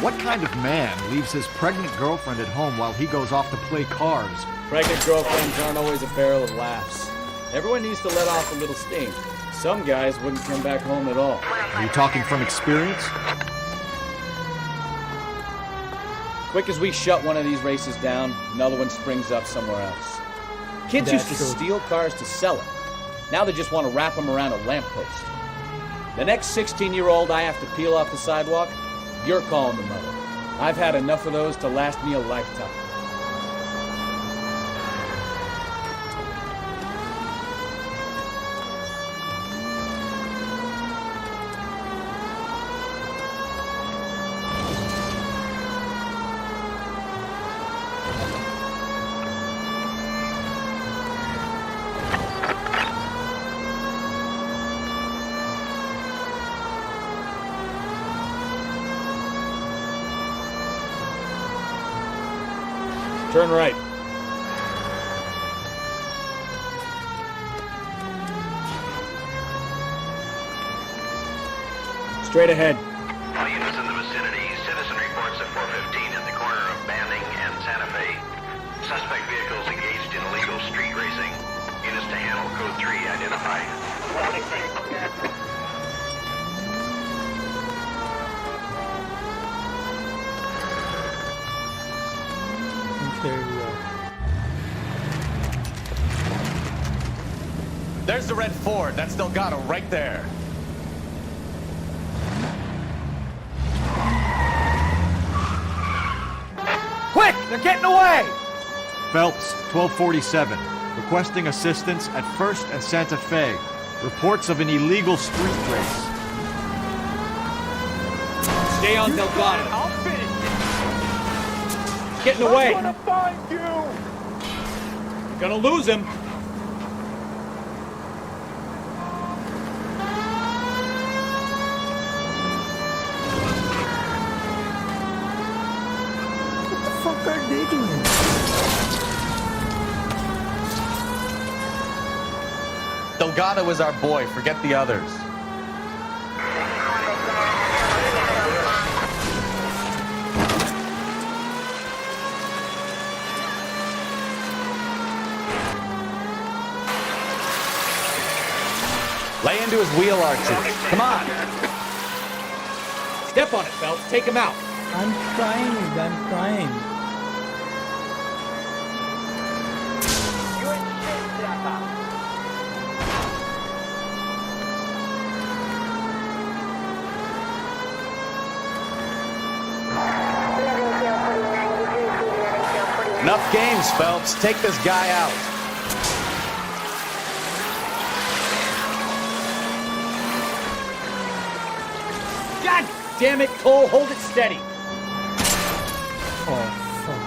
What kind of man leaves his pregnant girlfriend at home while he goes off to play cars? Pregnant girlfriends aren't always a barrel of laughs. Everyone needs to let off a little steam. Some guys wouldn't come back home at all. Are you talking from experience? Quick as we shut one of these races down, another one springs up somewhere else. Kids used to steal cars to sell them. Now they just want to wrap them around a lamppost. The next 16-year-old I have to peel off the sidewalk, you're calling the mother. I've had enough of those to last me a lifetime. Turn right. Straight ahead. All units in the vicinity, citizen reports at 415 at the corner of Banning and Santa Fe. Suspect vehicles engaged in illegal street racing. Units to handle code 3 identified. There's the red Ford. That's Delgado right there. They're getting away! Phelps, 1247. Requesting assistance at 1st and Santa Fe. Reports of an illegal street race. Stay on Delgado. I'll finish it. Getting away. I'm gonna find you. You're gonna lose him. What the fuck are they doing? Delgado is our boy. Forget the others. Lay into his wheel arches. Come on. Step on it, Phelps. Take him out. I'm trying. You ain't shit, Zappa. Enough games, Phelps. Take this guy out. God damn it, Cole. Hold it steady. Oh, fuck.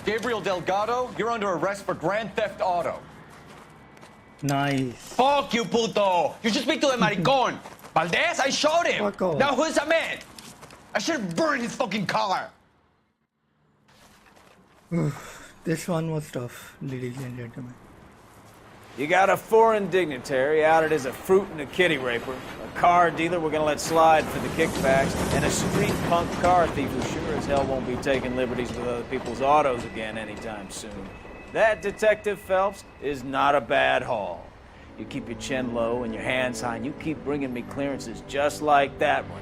Gabriel Delgado, you're under arrest for Grand Theft Auto. Nice. Fuck you, puto! You should speak to the maricon. Valdez, I showed him. Fuck off. Now who's the man? I should have burned his fucking car. This one was tough, ladies and gentlemen. You got a foreign dignitary outed as a fruit and a kitty raper, a car dealer we're gonna let slide for the kickbacks, and a street punk car thief who sure as hell won't be taking liberties with other people's autos again anytime soon. That, Detective Phelps, is not a bad haul. You keep your chin low and your hands high, and you keep bringing me clearances just like that one.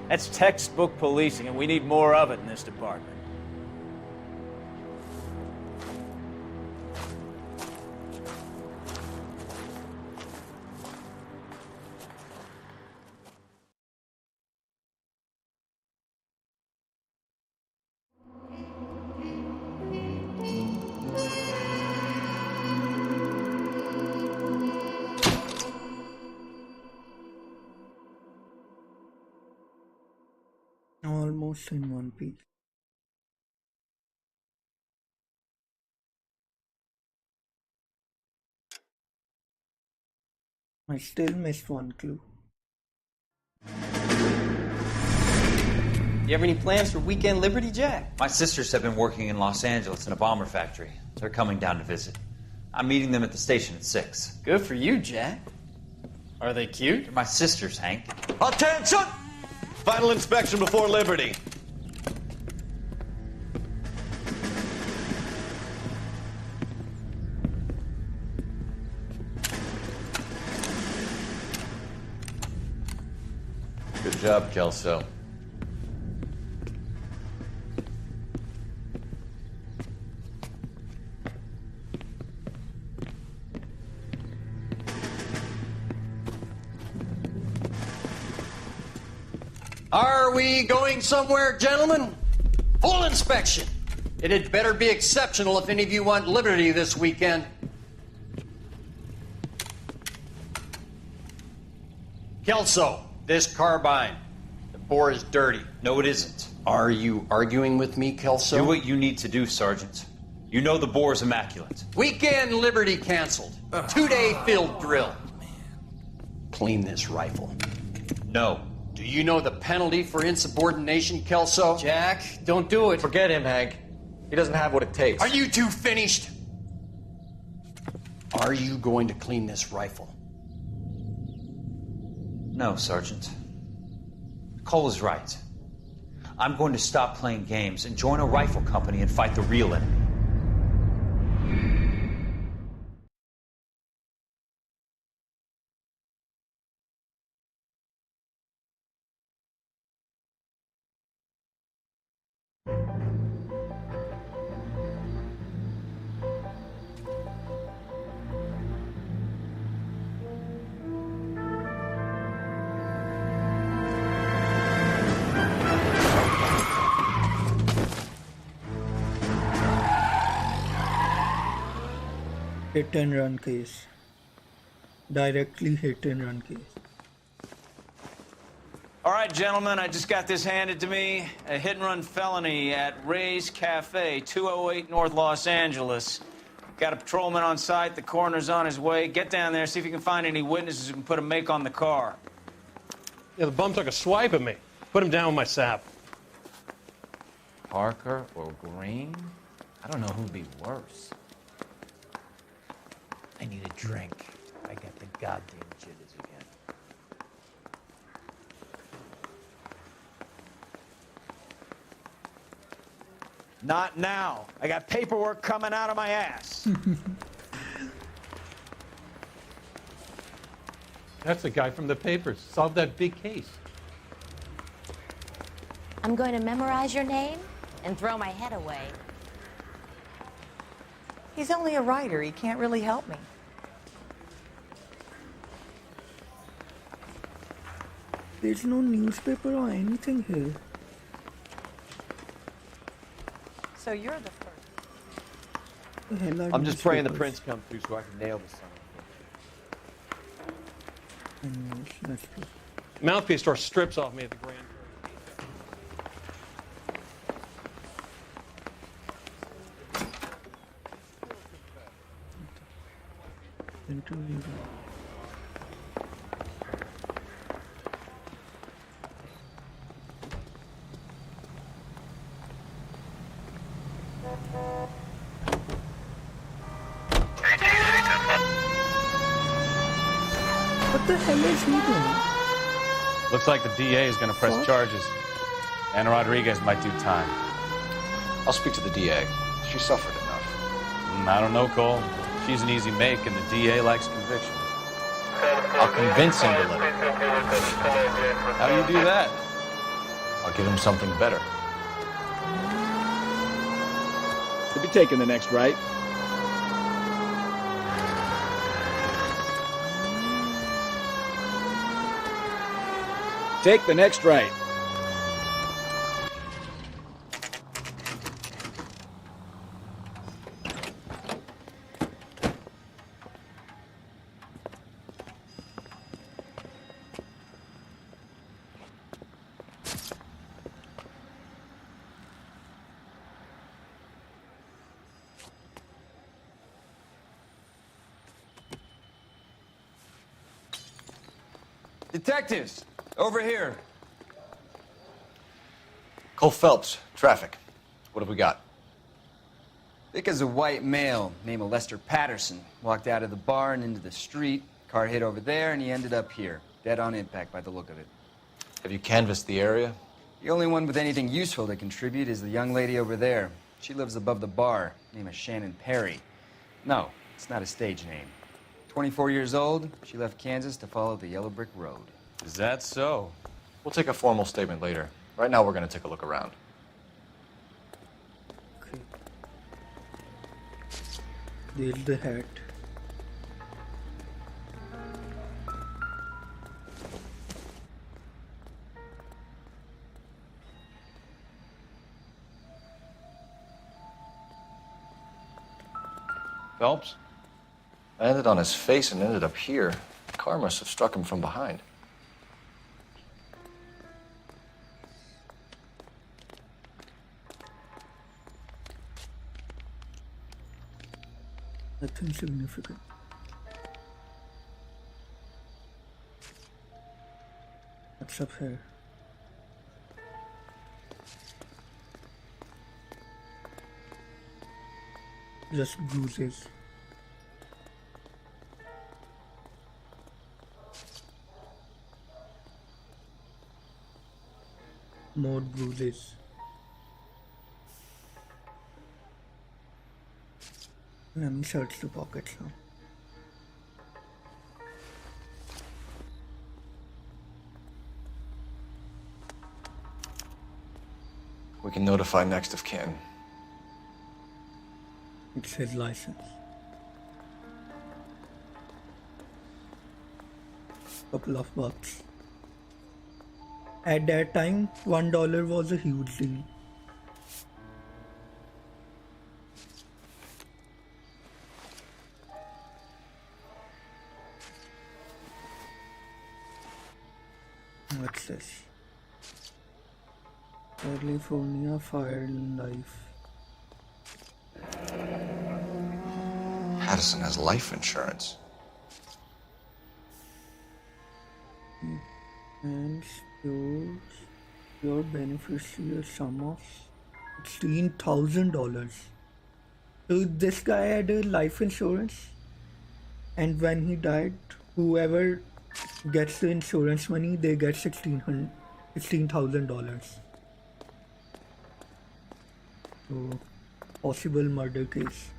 That's textbook policing, and we need more of it in this department. Almost in one piece. I still missed one clue. You have any plans for Weekend Liberty, Jack? My sisters have been working in Los Angeles in a bomber factory. They're coming down to visit. I'm meeting them at the station at 6. Good for you, Jack. Are they cute? They're my sisters, Hank. Attention! Final inspection before Liberty. Good job, Kelso. Are we going somewhere, gentlemen? Full inspection. It had better be exceptional if any of you want liberty this weekend. Kelso, this carbine. The bore is dirty. No, it isn't. Are you arguing with me, Kelso? Do what you need to do, Sergeant. You know the bore is immaculate. Weekend liberty canceled. 2-day field drill. Clean this rifle. No. Do you know the penalty for insubordination, Kelso? Jack, don't do it. Forget him, Hank. He doesn't have what it takes. Are you two finished? Are you going to clean this rifle? No, Sergeant. Cole is right. I'm going to stop playing games and join a rifle company and fight the real enemy. Hit and run case. Directly hit and run case. All right, gentlemen, I just got this handed to me. A hit-and-run felony at Ray's Cafe, 208 North Los Angeles. Got a patrolman on site. The coroner's on his way. Get down there, see if you can find any witnesses who can put a make on the car. Yeah, the bum took a swipe at me. Put him down with my sap. Parker or Green? I don't know who'd be worse. I need a drink. I got the goddamn jitters again. Not now. I got paperwork coming out of my ass. That's the guy from the papers. Solved that big case. I'm going to memorize your name and throw my head away. He's only a writer. He can't really help me. There's no newspaper or anything here. So you're the first. The hell are I'm just praying the newspapers? prints come through so I can nail this son of a bitch. Mouthpiece tore strips off me at the Grand. What the hell is he doing? Looks like the DA is going to press charges. Anna Rodriguez might do time. I'll speak to the DA. She suffered enough. I don't know, Cole. She's an easy make, and the DA likes conviction. I'll convince him to let her. How do you do that? I'll give him something better. Could be taking the next right. Take the next right. Detectives, over here. Cole Phelps, traffic. What have we got? Thick as a white male named Lester Patterson. Walked out of the bar and into the street. Car hit over there, and he ended up here. Dead on impact by the look of it. Have you canvassed the area? The only one with anything useful to contribute is the young lady over there. She lives above the bar. Name is Shannon Perry. No, it's not a stage name. 24 years old, she left Kansas to follow the Yellow Brick Road. Is that so? We'll take a formal statement later. Right now, we're going to take a look around. There's the hat. Phelps? I landed on his face and ended up here. The car must have struck him from behind. Nothing significant. What's up here? Just bruises. More bruises. Let me search the pockets now. We can notify next of kin. It says license. Couple of bucks. At that time, $1 was a huge deal. What's this? California Fire Life. Patterson has life insurance. And your beneficiary a sum of $16,000. So this guy had a life insurance, and when he died, whoever gets the insurance money, they get $16,000. So, possible murder case.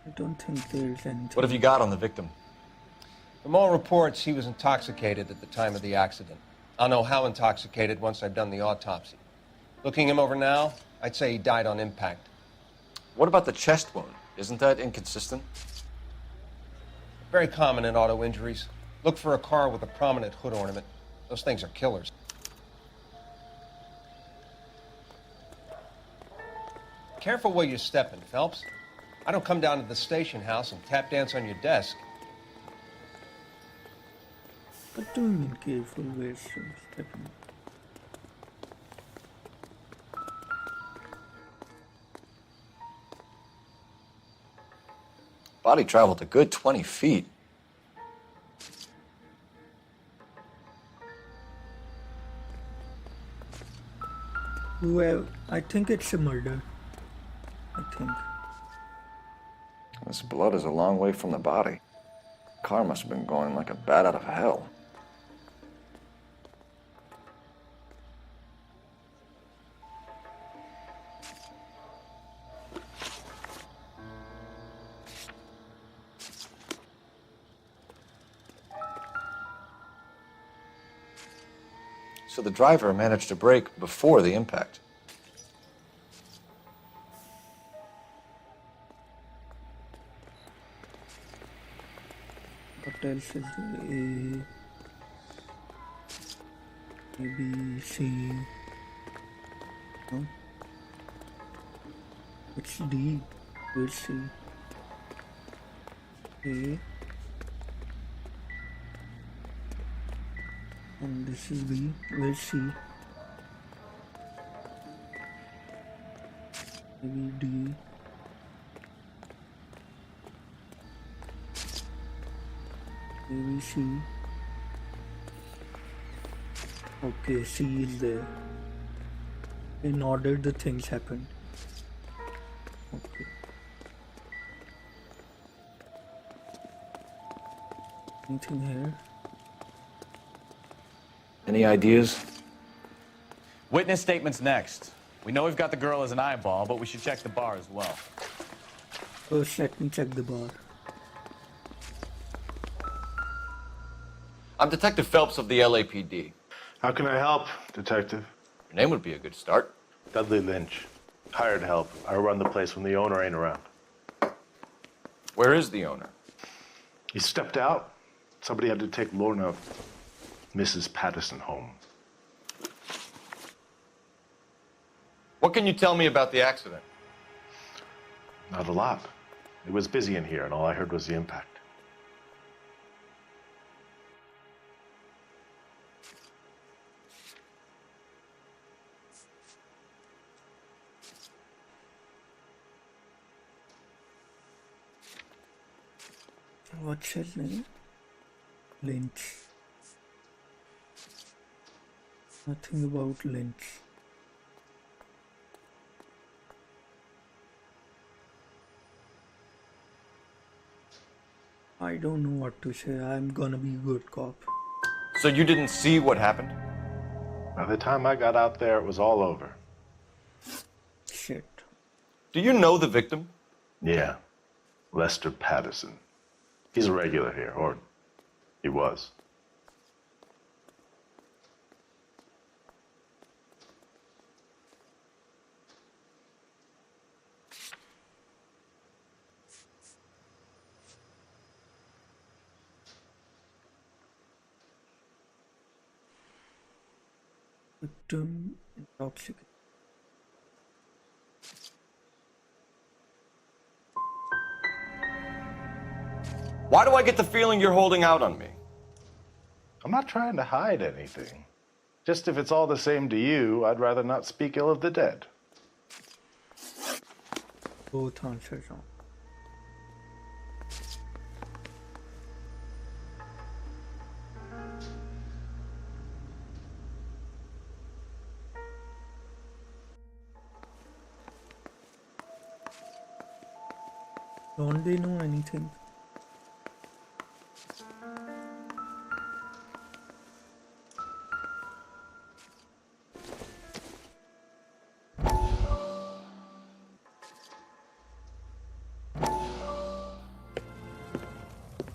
I don't think there's anything. What have you got on the victim? From all reports, he was intoxicated at the time of the accident. I'll know how intoxicated once I've done the autopsy. Looking him over now, I'd say he died on impact. What about the chest wound? Isn't that inconsistent? Very common in auto injuries. Look for a car with a prominent hood ornament. Those things are killers. Careful where you're stepping, Phelps. I don't come down to the station house and tap dance on your desk. What do you mean careful where you're stepping? Body traveled a good 20 feet. Well, I think it's a murder. I think. This blood is a long way from the body. Car must have been going like a bat out of hell. So the driver managed to brake before the impact. What else is there? A, B, C. No? It's D. Where's C? A. And this is B. Where's C? Maybe D. Maybe C. Okay, C is there. In order the things happen. Okay. Anything here? Any ideas? Witness statements next. We know we've got the girl as an eyeball, but we should check the bar as well. First, let me check the bar. I'm Detective Phelps of the LAPD. How can I help, Detective? Your name would be a good start. Dudley Lynch. Hired help. I run the place when the owner ain't around. Where is the owner? He stepped out. Somebody had to take Lorna, Mrs. Patterson, home. What can you tell me about the accident? Not a lot. It was busy in here, and all I heard was the impact. What's his name? Lynch. Nothing about Lynch. I don't know what to say. I'm gonna be a good cop. So you didn't see what happened? By the time I got out there, it was all over. Shit. Do you know the victim? Yeah. Lester Patterson. He's a regular here, or he was. Victim intoxicated. Why do I get the feeling you're holding out on me? I'm not trying to hide anything. Just if it's all the same to you, I'd rather not speak ill of the dead. Both answers wrong. Don't they know anything?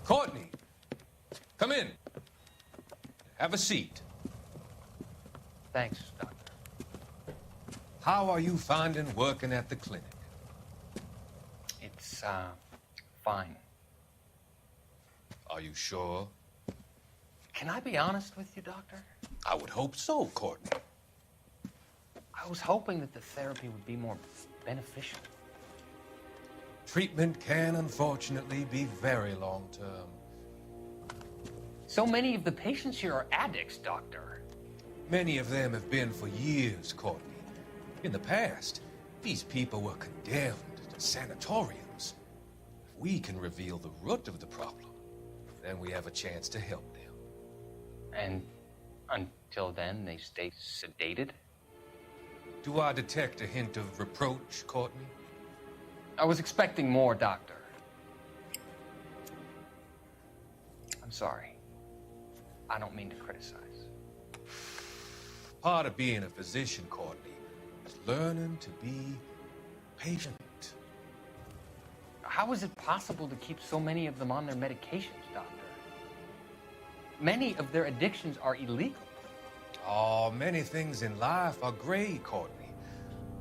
Courtney, come in. Have a seat. Thanks, Doctor. How are you finding working at the clinic? It's, fine. Are you sure? Can I be honest with you, Doctor? I would hope so, Courtney. I was hoping that the therapy would be more beneficial. Treatment can, unfortunately, be very long-term. So many of the patients here are addicts, Doctor. Many of them have been for years, Courtney. In the past, these people were condemned to sanatoriums. If we can reveal the root of the problem, then we have a chance to help them. And until then, they stay sedated? Do I detect a hint of reproach, Courtney? I was expecting more, Doctor. I'm sorry. I don't mean to criticize. Part of being a physician, Courtney, is learning to be patient. How is it possible to keep so many of them on their medications, Doctor? Many of their addictions are illegal. Oh, many things in life are gray, Courtney.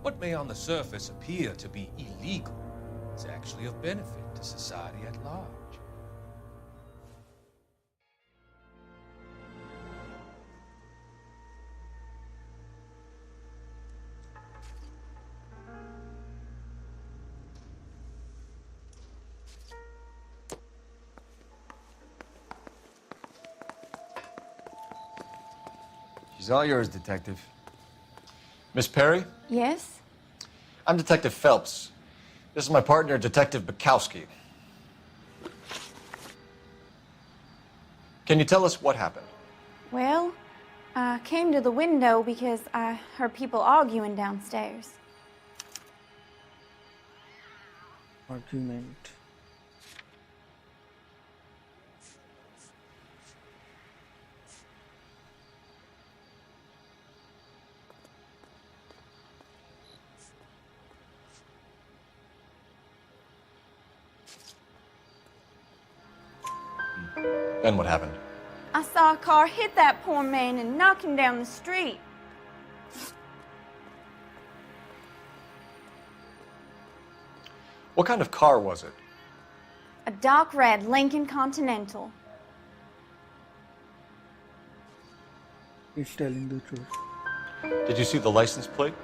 What may on the surface appear to be illegal is actually of benefit to society at large. She's all yours, Detective. Miss Perry? Yes? I'm Detective Phelps. This is my partner, Detective Bukowski. Can you tell us what happened? Well, I came to the window because I heard people arguing downstairs. Argument. Then what happened? I saw a car hit that poor man and knock him down the street. What kind of car was it? A dark red Lincoln Continental. He's telling the truth. Did you see the license plate?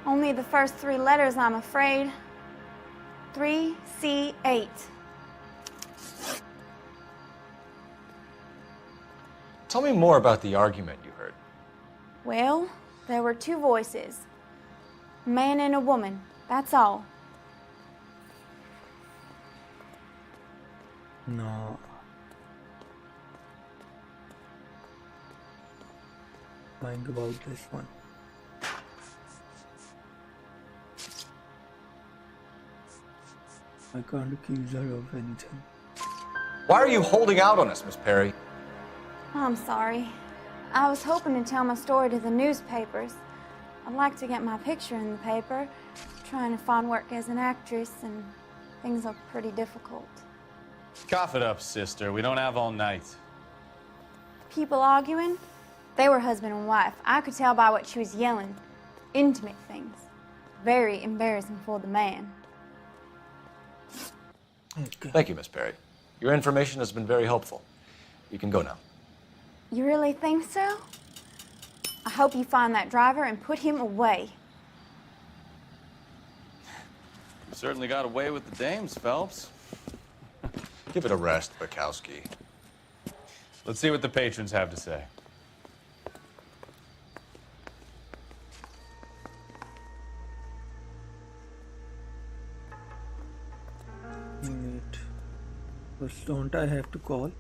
Only the first 3 letters, I'm afraid. 3C8. Tell me more about the argument you heard. Well, there were 2 voices. A man and a woman, that's all. No. Lying about this one. I can't accuse her of anything. Why are you holding out on us, Miss Perry? I'm sorry. I was hoping to tell my story to the newspapers. I'd like to get my picture in the paper. Trying to find work as an actress, and things are pretty difficult. Cough it up, sister. We don't have all night. People arguing? They were husband and wife. I could tell by what she was yelling. Intimate things. Very embarrassing for the man. Okay. Thank you, Miss Perry. Your information has been very helpful. You can go now. You really think so? I hope you find that driver and put him away. You certainly got away with the dames, Phelps. Give it a rest, Bukowski. Let's see what the patrons have to say. Wait. First, don't I have to call?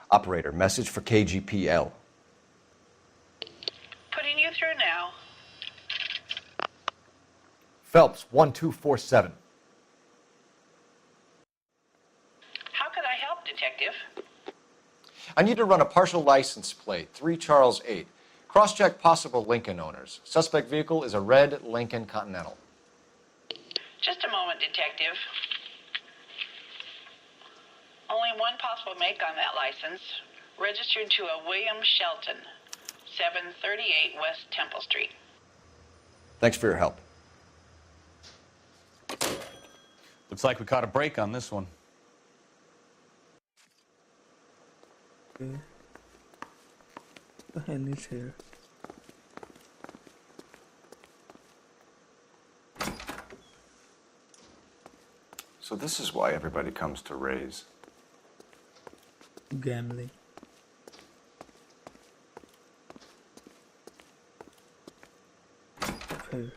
Operator, message for KGPL. Putting you through now. Phelps, 1247. How could I help, Detective? I need to run a partial license plate, 3 Charles 8. Cross-check possible Lincoln owners. Suspect vehicle is a red Lincoln Continental. Just a moment, Detective. Only one possible make on that license. Registered to a William Shelton, 738 West Temple Street. Thanks for your help. Looks like we caught a break on this one. Okay. The hell is here? So this is why everybody comes to Ray's. Gambling. Okay.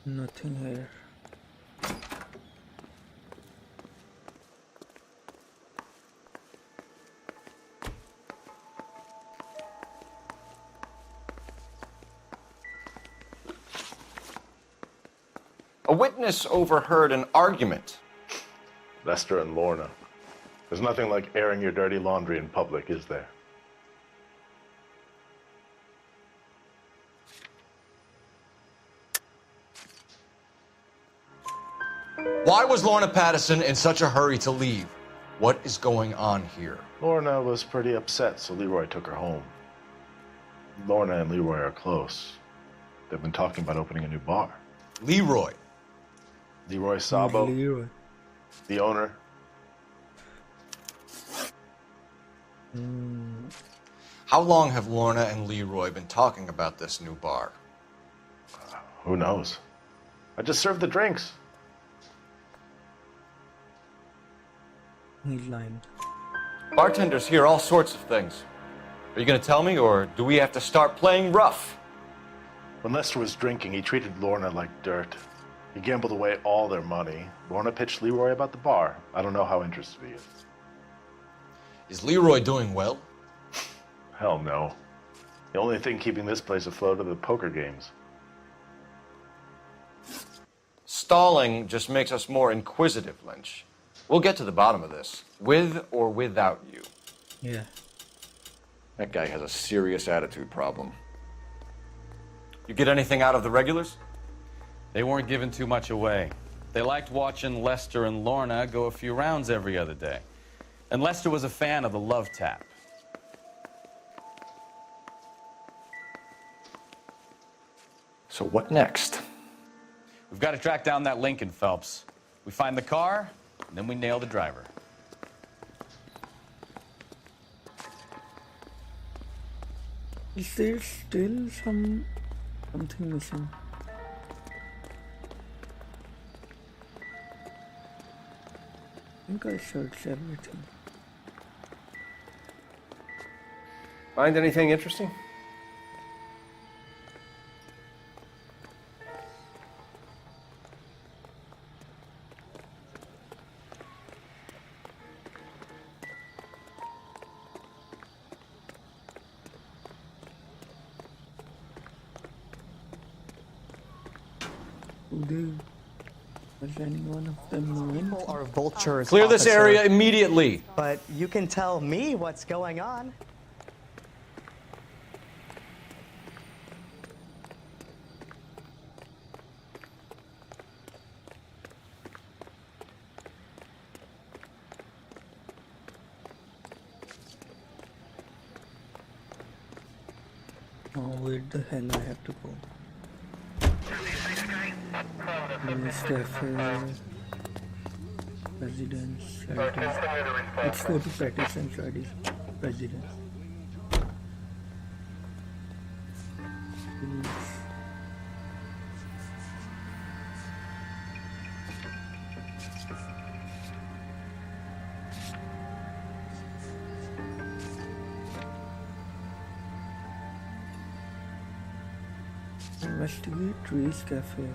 Nothing here. A witness overheard an argument. Lester and Lorna. There's nothing like airing your dirty laundry in public, is there? Why was Lorna Patterson in such a hurry to leave? What is going on here? Lorna was pretty upset, so Leroy took her home. Lorna and Leroy are close. They've been talking about opening a new bar. Leroy? Leroy Sabo, Leroy. the owner. How long have Lorna and Leroy been talking about this new bar? Who knows? I just served the drinks. He's lying. Bartenders hear all sorts of things. Are you going to tell me, or do we have to start playing rough? When Lester was drinking, he treated Lorna like dirt. He gambled away all their money. Lorna pitched Leroy about the bar. I don't know how interested he is. Is Leroy doing well? Hell no. The only thing keeping this place afloat are the poker games. Stalling just makes us more inquisitive, Lynch. We'll get to the bottom of this, with or without you. Yeah. That guy has a serious attitude problem. You get anything out of the regulars? They weren't giving too much away. They liked watching Lester and Lorna go a few rounds every other day. And Lester was a fan of the love tap. So what next? We've got to track down that Lincoln, Phelps. We find the car, and then we nail the driver. Is there still something missing? I think I searched everything. Find anything interesting? Does anyone of them know anything? People are vultures. Clear this officer. area immediately. But you can tell me what's going on. Where the hell I have to go? News Cafe, Residence, let's go to Patterson's Residence. Investigate Trees Cafe.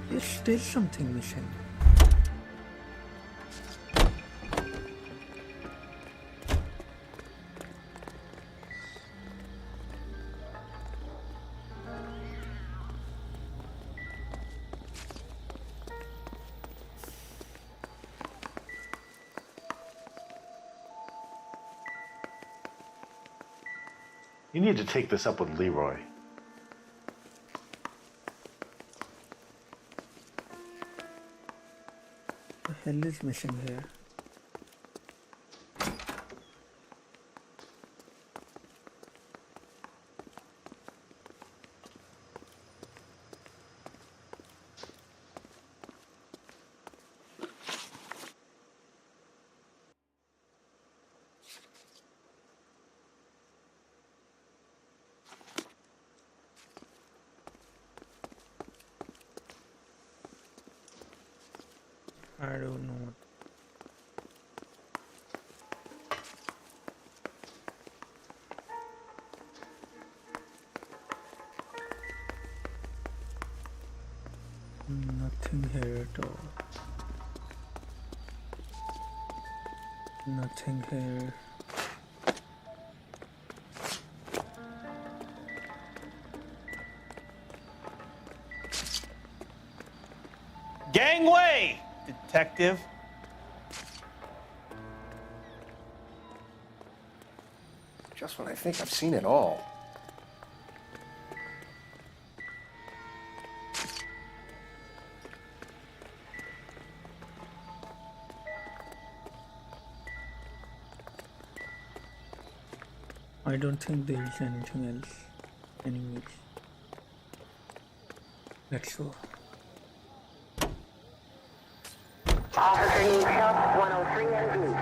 There's still something missing. You need to take this up with Leroy. The hell is missing here? I don't know. Nothing here at all. Nothing here. Gangway, detective. Just when I think I've seen it all. I don't think there is anything else. Anyways, let's go. Officer needs help, 103 and blue.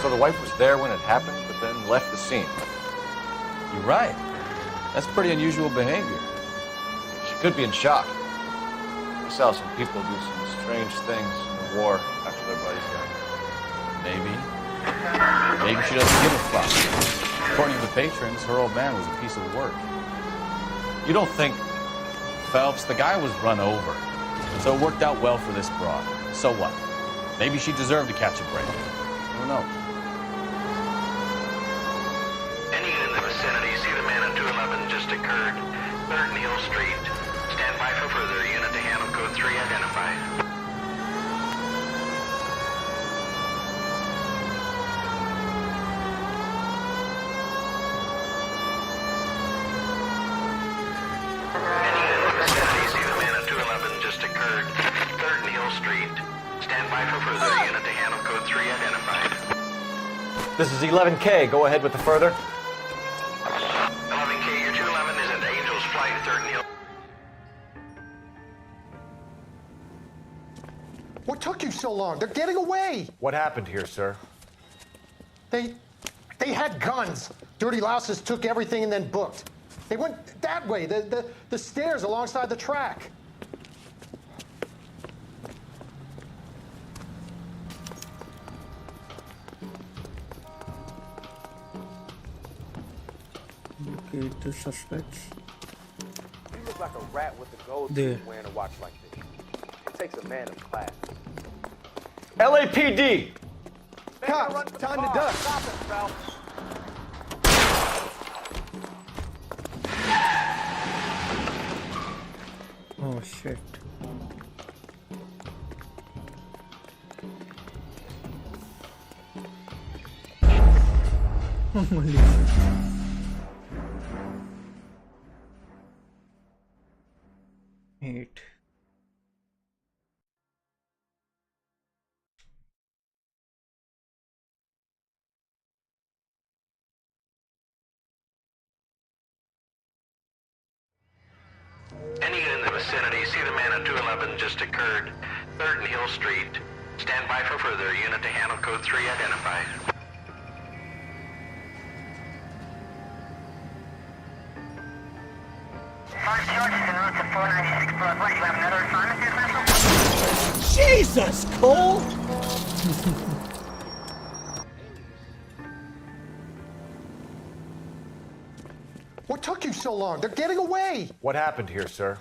So the wife was there when it happened, but then left the scene. You're right. That's pretty unusual behavior. She could be in shock. I saw some people do some strange things in the war after their buddies died. Maybe. Maybe she doesn't give a fuck. According to the patrons, her old man was a piece of work. You don't think... Phelps, the guy was run over. So it worked out well for this broad. So what? Maybe she deserved to catch a break. Who knows? Any unit in the vicinity, see the man on 211 just occurred. 3rd Neal Street. Stand by for further. Unit to handle code 3 identified. This is 11K. Go ahead with the further. 11K, your 211 is at Angel's Flight, 3rd Neal. What took you so long? They're getting away. What happened here, sir? They had guns. Dirty louses took everything and then booked. They went that way, the stairs alongside the track. Locate the suspects. You look like a rat with a gold There. tooth wearing a watch like this. It takes a man of class. LAPD! Cops, time to duck. Stop it, Phelps. shit. Holy shit. Eight. Any unit in the vicinity, see the man at 211 just occurred. 3rd and Hill Street. Stand by for further. Unit to handle code 3 identified. First George is en route to 496 Broadway. You have another assignment here, Central? Jesus, Cole! What took you so long? They're getting away. What happened here, sir?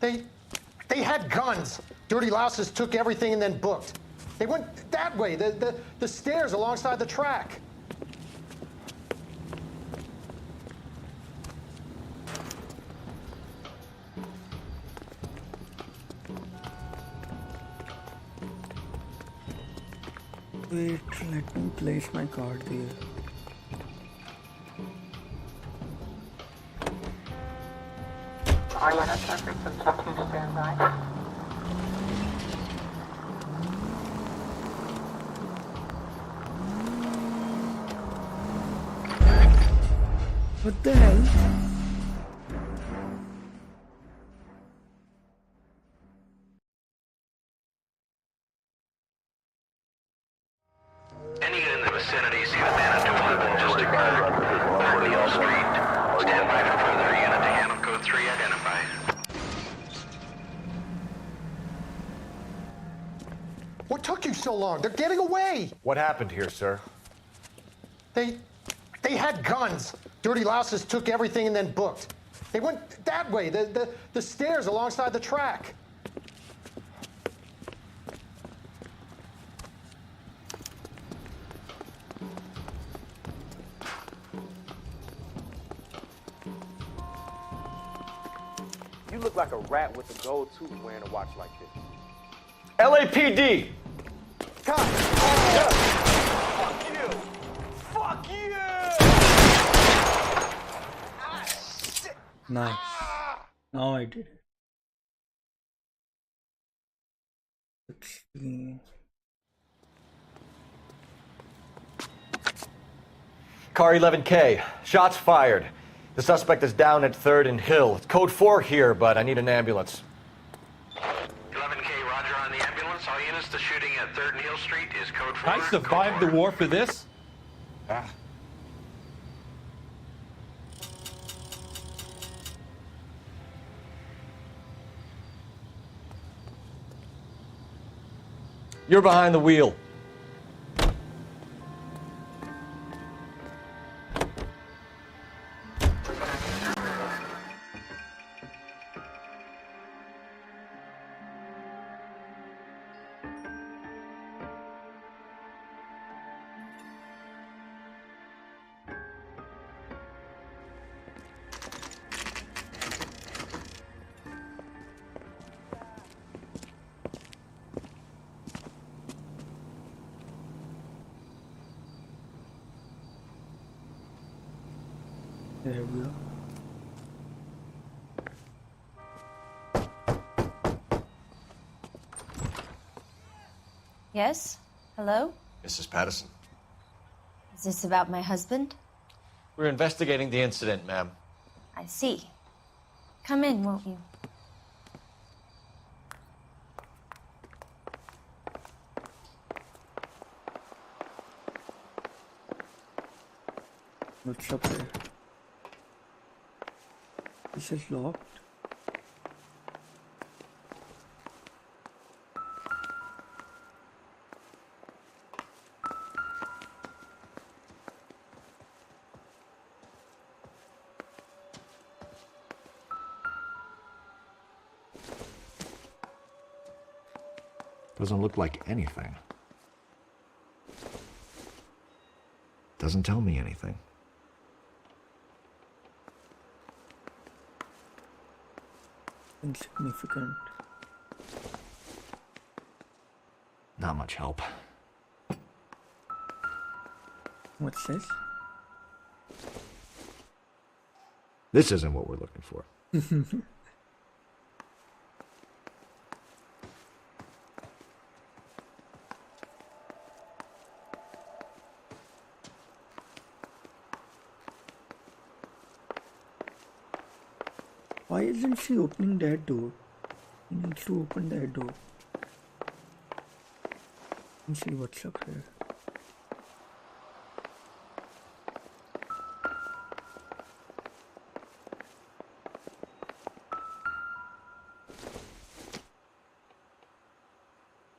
They had guns. Dirty louses took everything and then booked. They went that way, the stairs alongside the track. Wait, let me place my card there. Are you not perfect for checking to stand by? What the hell? Any unit in the vicinity, see the man at 211 just occurred. 3rd and Hill Street. Stand by for further. Unit to handle code 3 identified. What took you so long? They're getting away. What happened here, sir? They had guns. Dirty louses took everything and then booked. They went that way, the stairs alongside the track. You look like a rat with a gold tooth wearing a watch like this. LAPD! Fuck you! Fuck you! Nice. Now I did it. 16. Car 11K. Shots fired. The suspect is down at 3rd and Hill. It's code 4 here, but I need an ambulance. 11K, roger on the ambulance. All units, the shooting at 3rd and Hill Street is code 4. I survived the war for this? Ah. You're behind the wheel. There we go. Yes? Hello? Mrs. Patterson. Is this about my husband? We're investigating the incident, ma'am. I see. Come in, won't you? What's up there? This is locked. Doesn't look like anything. Doesn't tell me anything. insignificant. Not much help. What's this? This isn't what we're looking for. Why isn't she opening that door? She needs to open that door. Let's see what's up here.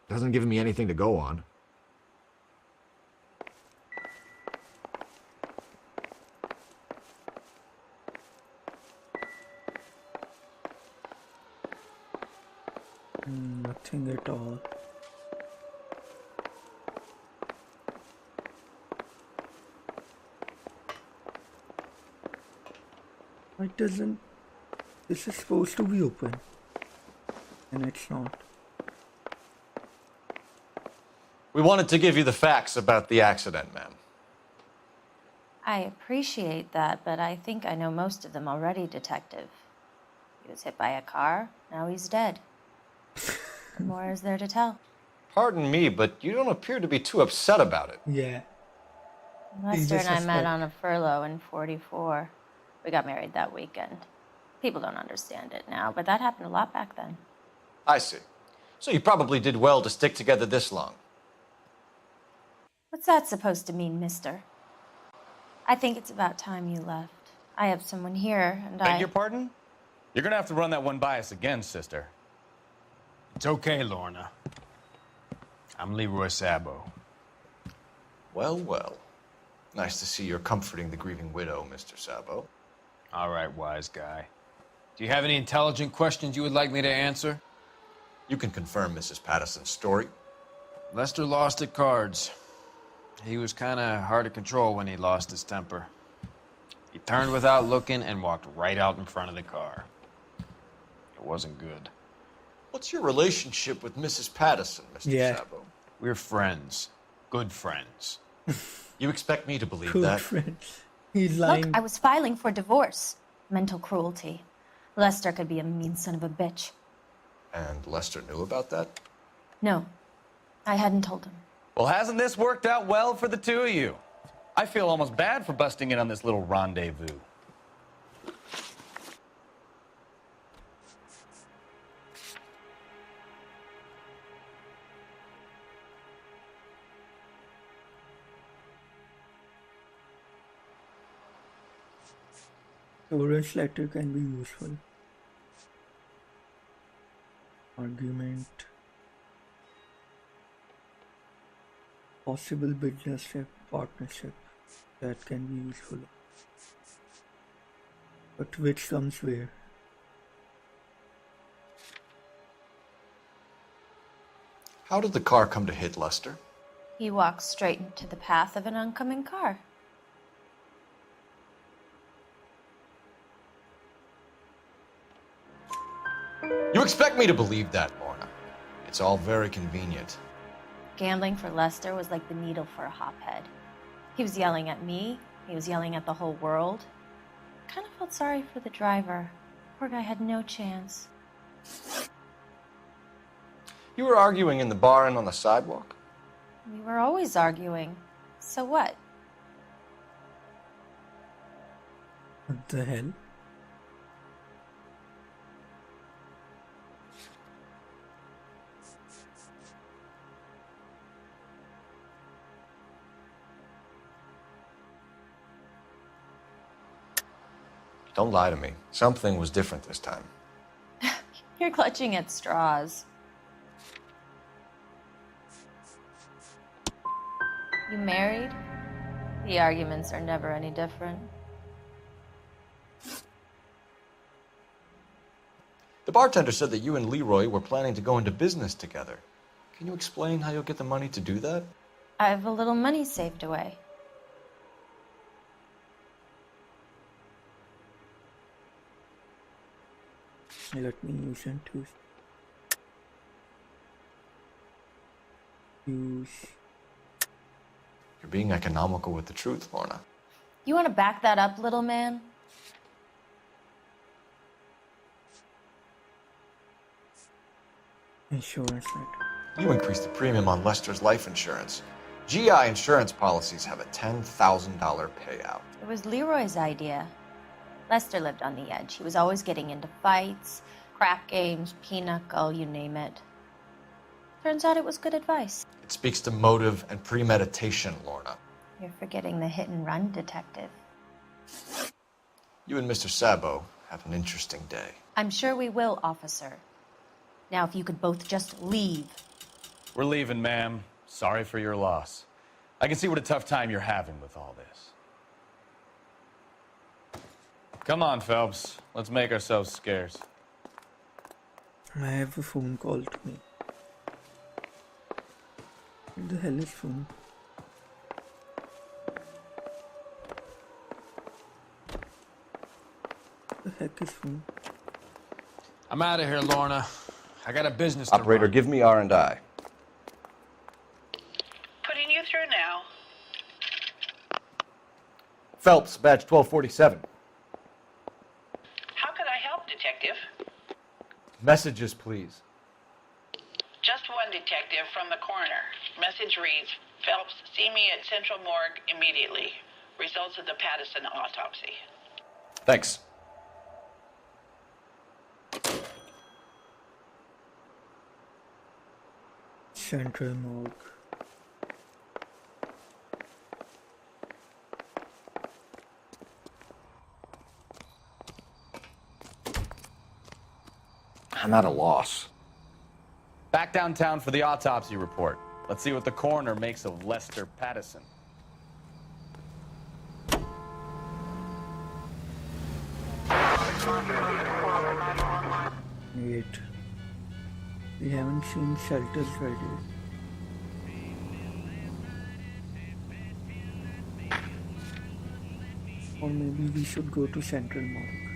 Doesn't give me anything to go on. Nothing at all. Why doesn't... This is supposed to be open. And it's not. We wanted to give you the facts about the accident, ma'am. I appreciate that, but I think I know most of them already, Detective. He was hit by a car, now he's dead. What more is there to tell? Pardon me, but you don't appear to be too upset about it. Yeah. Lester and I met on a furlough in '44. We got married that weekend. People don't understand it now, but that happened a lot back then. I see. So you probably did well to stick together this long. What's that supposed to mean, mister? I think it's about time you left. I have someone here, and Beg your pardon? You're gonna have to run that one by us again, sister. It's okay, Lorna. I'm Leroy Sabo. Well, well. Nice to see you're comforting the grieving widow, Mr. Sabo. All right, wise guy. Do you have any intelligent questions you would like me to answer? You can confirm Mrs. Patterson's story. Lester lost at cards. He was kind of hard to control when he lost his temper. He turned without looking and walked right out in front of the car. It wasn't good. What's your relationship with Mrs. Patterson, Mr. Sabo? We're friends. Good friends. You expect me to believe Good that? friends. He's lying. Look, I was filing for divorce. Mental cruelty. Lester could be a mean son of a bitch. And Lester knew about that? No, I hadn't told him. Well, hasn't this worked out well for the two of you? I feel almost bad for busting in on this little rendezvous. Orange letter can be useful. Argument. Possible business partnership. That can be useful. But which comes where? How did the car come to hit Lester? He walked straight into the path of an oncoming car. You expect me to believe that, Lorna? It's all very convenient. Gambling for Lester was like the needle for a hophead. He was yelling at me. He was yelling at the whole world. I kind of felt sorry for the driver. Poor guy had no chance. You were arguing in the bar and on the sidewalk? We were always arguing. So what? What the hell? Don't lie to me. Something was different this time. You're clutching at straws. You married? The arguments are never any different. The bartender said that you and Leroy were planning to go into business together. Can you explain how you'll get the money to do that? I have a little money saved away. Let me use and use. You're being economical with the truth, Lorna. You want to back that up, little man? Insurance letter. You increased the premium on Lester's life insurance. GI insurance policies have a $10,000 payout. It was Leroy's idea. Lester lived on the edge. He was always getting into fights, crack games, pinochle, you name it. Turns out it was good advice. It speaks to motive and premeditation, Lorna. You're forgetting the hit-and-run detective. You and Mr. Sabo have an interesting day. I'm sure we will, officer. Now, if you could both just leave. We're leaving, ma'am. Sorry for your loss. I can see what a tough time you're having with all this. Come on, Phelps. Let's make ourselves scarce. I have a phone call to me. What the hell is phone? What the heck is phone? I'm out of here, Lorna. I got a business to Operator, run. give me R&I. Putting you through now. Phelps, badge 1247. How could I help, Detective? Messages, please. Just one detective from the coroner. Message reads, Phelps, see me at Central Morgue immediately. Results of the Pattison autopsy. Thanks. Central Morgue. I'm at a loss. Back downtown for the autopsy report. Let's see what the coroner makes of Lester Pattison. Wait. We haven't seen shelters right yet. Or maybe we should go to Central Morgue.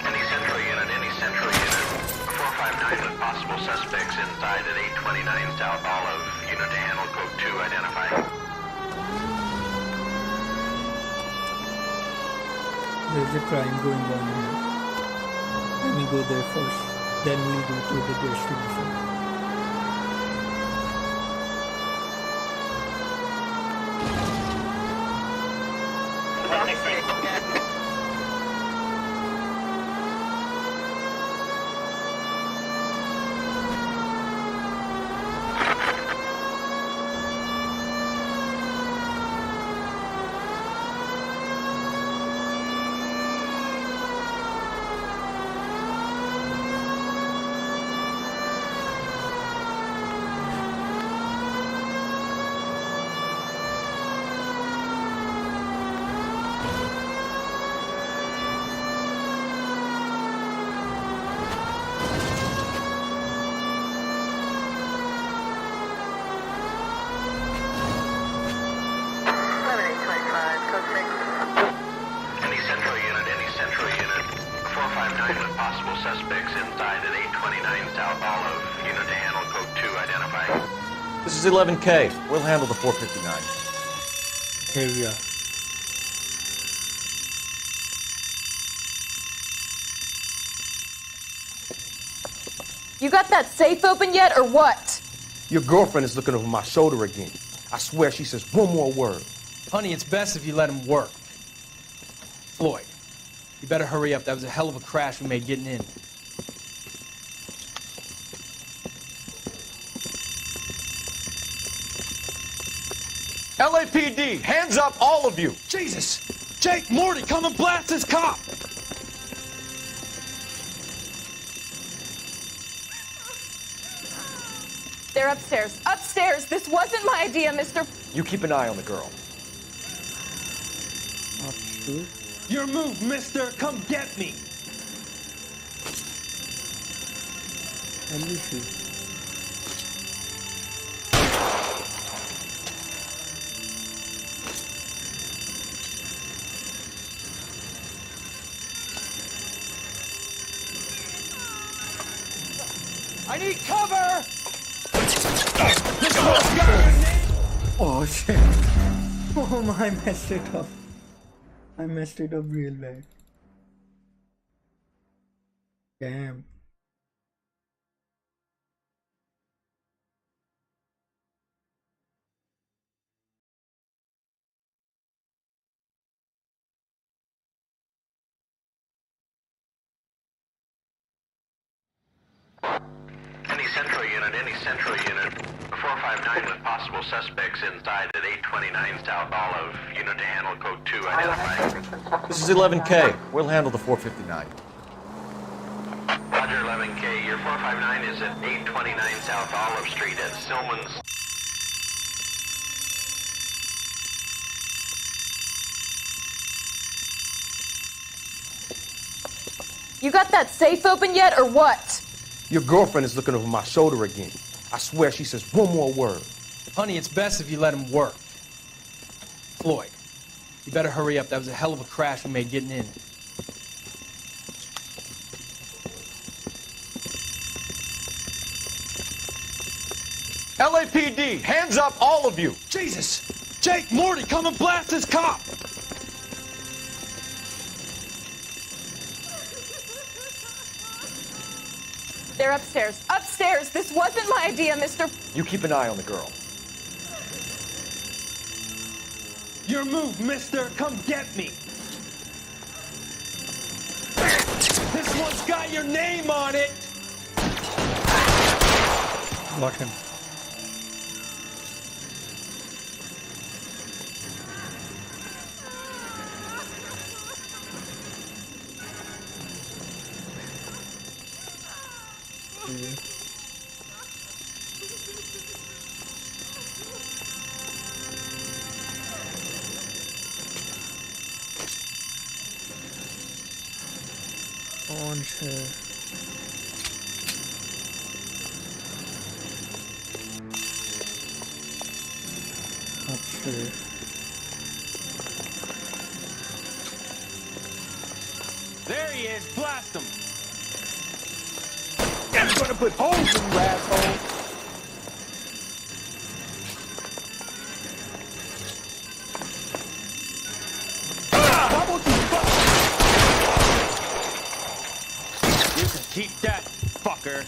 Any central unit, 459 with possible suspects inside at 829 South Olive. Unit to handle code 2 identified. There's a crime going on here. Let me go there first. Then we'll go to the destination. Any central unit, 459 with possible suspects inside at 829 South Olive. Unit to handle code 2 identified. This is 11K. We'll handle the 459. Here we are. You got that safe open yet, or what? Your girlfriend is looking over my shoulder again. I swear she says one more word. Honey, it's best if you let him work. Floyd, you better hurry up. That was a hell of a crash we made getting in. LAPD, hands up, all of you! Jesus! Jake, Morty, come and blast this cop! They're upstairs. Upstairs! This wasn't my idea, Mr. You keep an eye on the girl. Upstairs. Your move, mister! Come get me! Let me see. I need cover! Oh shit. Oh my, I messed it up. I messed it up real bad. Damn. Any central unit. 459 with possible suspects inside at 829 South Olive. Unit to handle code 2 identified. This is 11K. We'll handle the 459. Roger, 11K. Your 459 is at 829 South Olive Street at Silman's. You got that safe open yet, or what? Your girlfriend is looking over my shoulder again. I swear she says one more word. Honey, it's best if you let him work. Floyd, you better hurry up. That was a hell of a crash we made getting in. LAPD, hands up, all of you! Jesus! Jake, Morty, come and blast this cop! They're upstairs. Upstairs! This wasn't my idea, Mr. You keep an eye on the girl. Your move, mister! Come get me! This one's got your name on it! Got him. On her. Upstairs. There he is! Blast him! I'm gonna put holes in you, asshole! Why won't you You can keep that, fucker.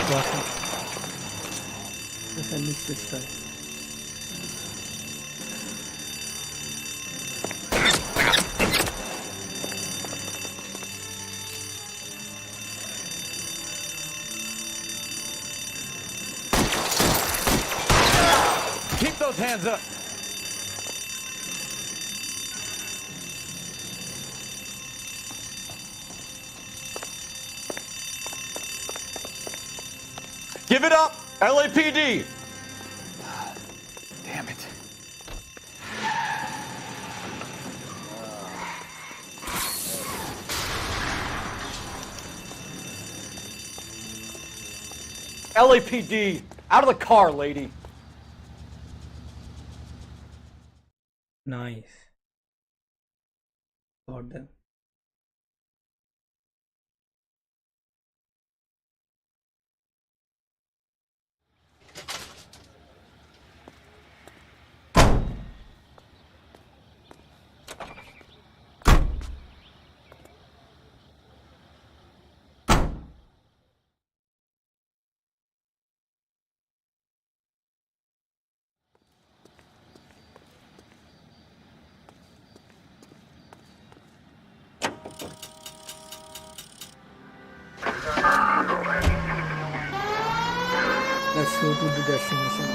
Got him. Yes, I missed this guy. Keep those hands up! Give it up, LAPD! Damn it. LAPD, out of the car, lady. Nice. Got them. Let's go to the destination.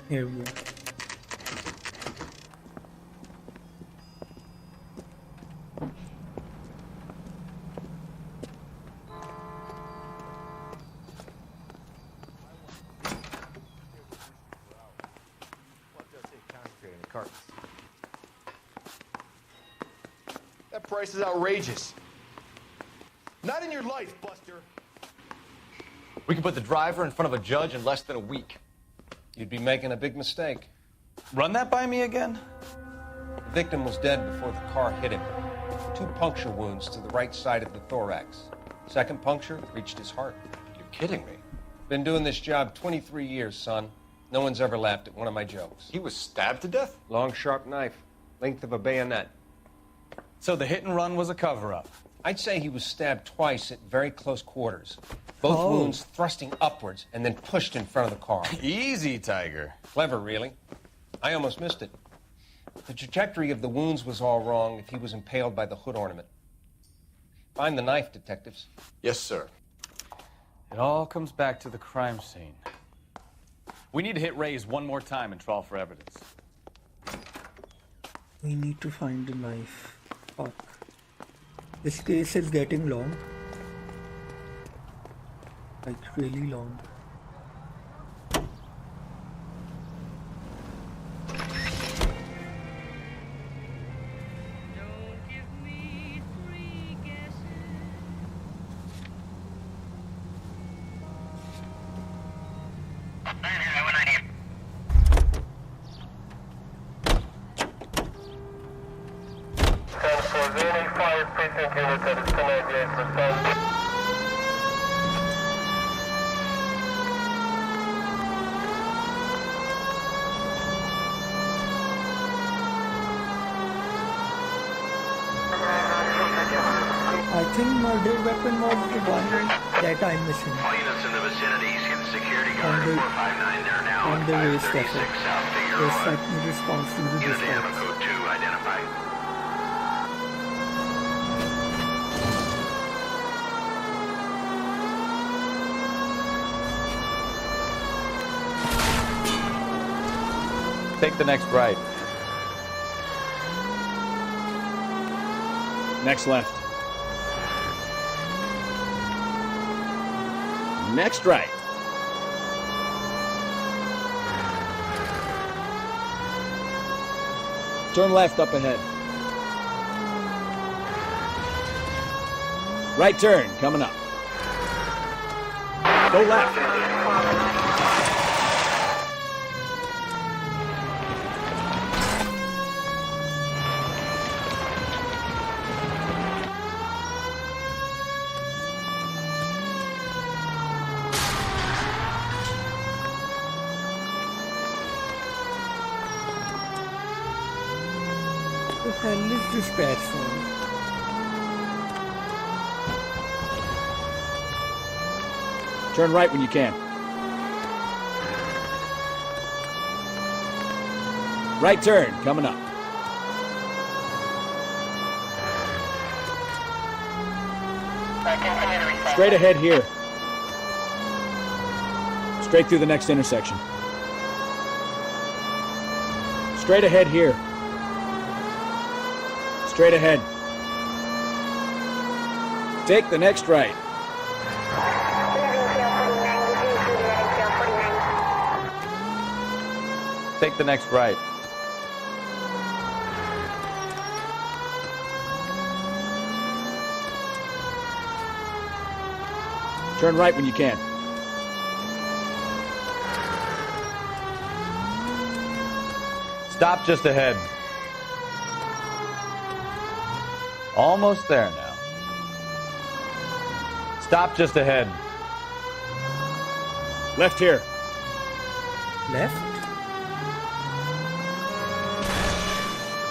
Here we go. That price is outrageous. Not in your life, Buster. We can put the driver in front of a judge in less than a week. You'd be making a big mistake. Run that by me again? The victim was dead before the car hit him. 2 puncture wounds to the right side of the thorax. Second puncture reached his heart. You're kidding me. Been doing this job 23 years, son. No one's ever laughed at one of my jokes. He was stabbed to death? Long, sharp knife. Length of a bayonet. So the hit and run was a cover-up? I'd say he was stabbed twice at very close quarters. Both wounds thrusting upwards and then pushed in front of the car. Easy, Tiger. Clever, really. I almost missed it. The trajectory of the wounds was all wrong if he was impaled by the hood ornament. Find the knife, detectives. Yes, sir. It all comes back to the crime scene. We need to hit Ray's one more time and trawl for evidence. We need to find the knife. Fuck. This case is getting long. Like really long. I think murder weapon was the one that I'm missing. All units in the vicinity, see the security guard at 459 there now. On the race 36 effort. South Figure They Road. set me responsible to Unit this to Ammo case. Code 2 identified. Take the next right. Next left. Next right. Turn left up ahead. Right turn, coming up. Go left. The hell is this patch for? Turn right when you can. Right turn, coming up. Straight ahead here. Straight through the next intersection. Straight ahead here. Straight ahead. Take the next right. Take the next right. Turn right when you can. Stop just ahead. Almost there now. Stop just ahead. Left here. Left?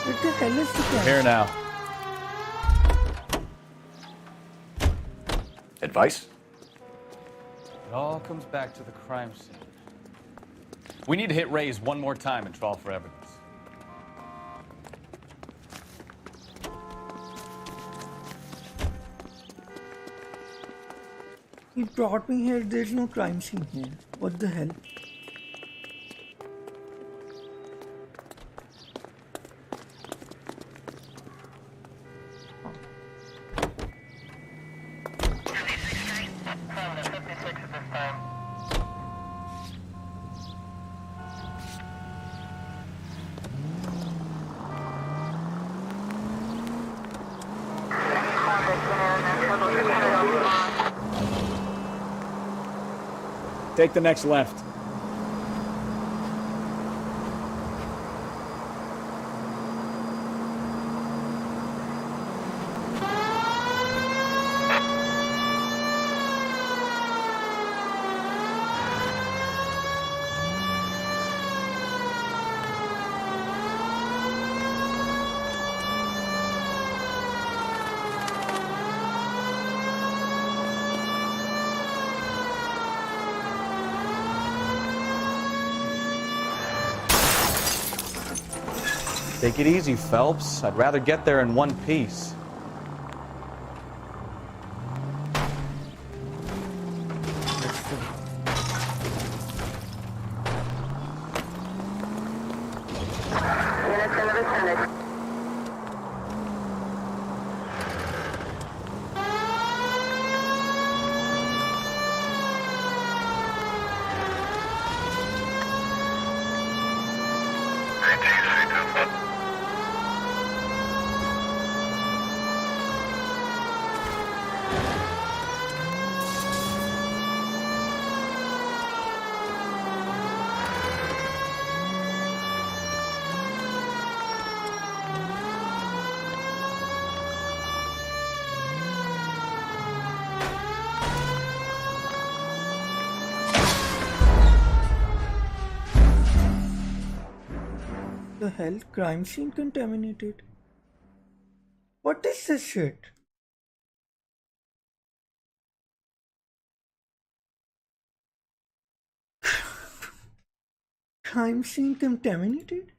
What the hell is the plan? Here now. Advice? It all comes back to the crime scene. We need to hit Ray's one more time and trawl for evidence. He brought me here. There's no crime scene here. What the hell? Take the next left. Take it easy, Phelps. I'd rather get there in one piece. The hell? Crime scene contaminated? What is this shit? Crime scene contaminated?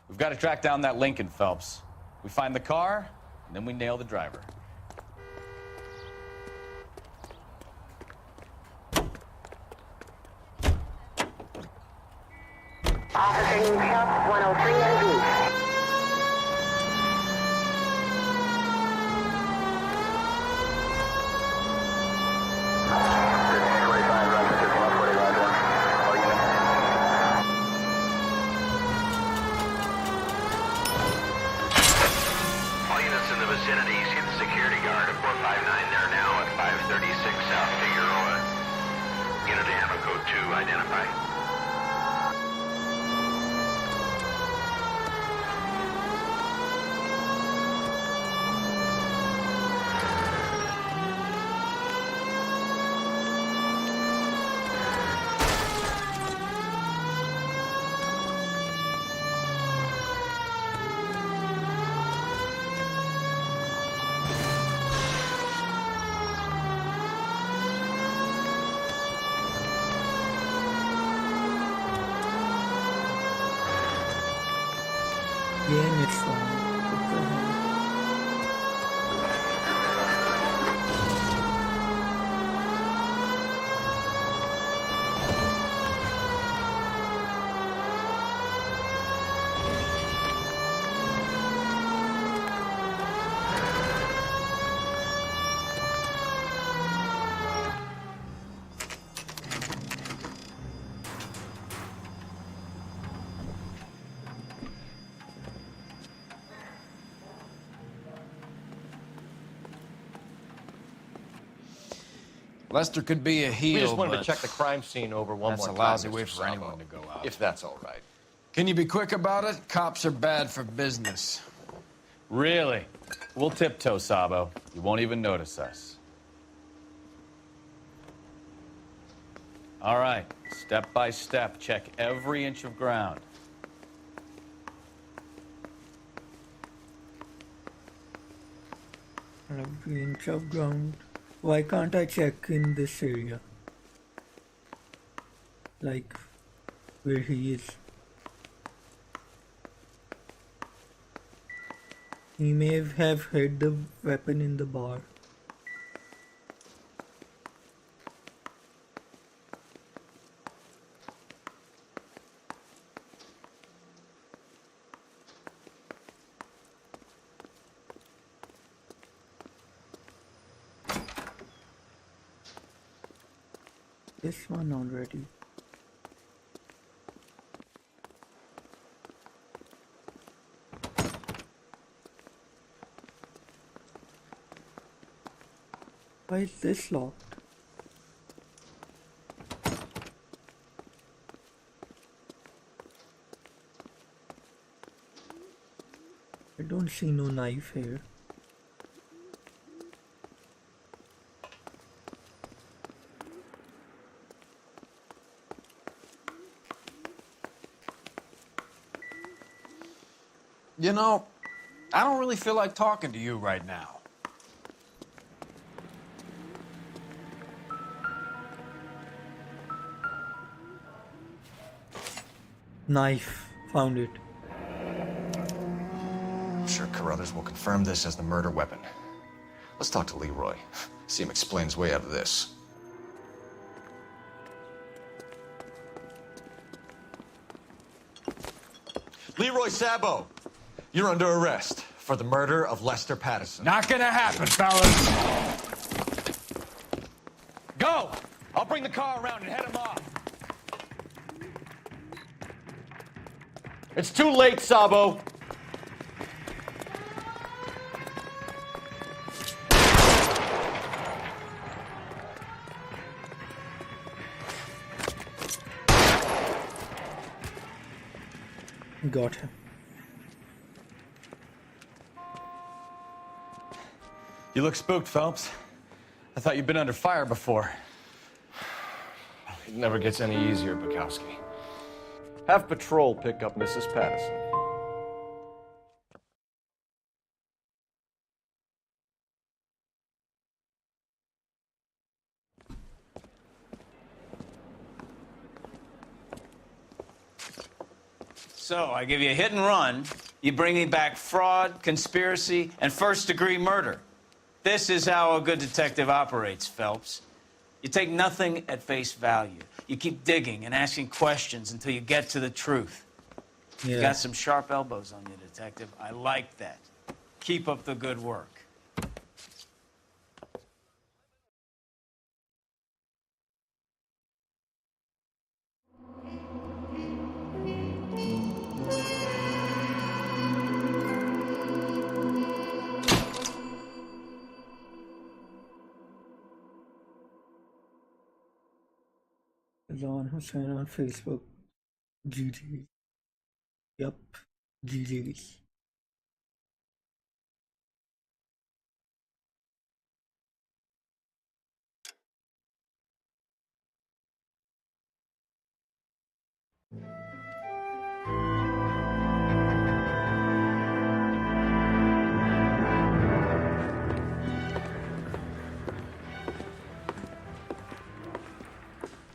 We've got to track down that Lincoln, Phelps. We find the car, and then we nail the driver. Officer needs help, 103 NV. All units in the vicinity, see the security guard at 459 there now at 536 South Figueroa. Unit to handle code 2, identify. Again, it's wrong. What the hell? Lester could be a heel, We just wanted but to check the crime scene over one that's more a time. lousy Mr. way for Sabo, anyone to go out. If that's all right. Can you be quick about it? Cops are bad for business. Really? We'll tiptoe, Sabo. You won't even notice us. All right, step by step, check every inch of ground. Every inch of ground. Why can't I check in this area? Like where he is. He may have hid the weapon in the bar. This one already. Why is this locked? I don't see no knife here. You know, I don't really feel like talking to you right now. Knife. Found it. I'm sure Carruthers will confirm this as the murder weapon. Let's talk to Leroy. See him explain his way out of this. Leroy Sabo, you're under arrest for the murder of Lester Patterson. Not gonna happen, fellas. Go! I'll bring the car around and head him off. It's too late, Sabo. Got him. You look spooked, Phelps. I thought you'd been under fire before. It never gets any easier, Bukowski. Have patrol pick up Mrs. Patterson. So, I give you a hit and run, you bring me back fraud, conspiracy, and first-degree murder. This is how a good detective operates, Phelps. You take nothing at face value. You keep digging and asking questions until you get to the truth. Yeah. You got some sharp elbows on you, detective. I like that. Keep up the good work. Ron Hussain on Facebook. GG. Yup. GG's.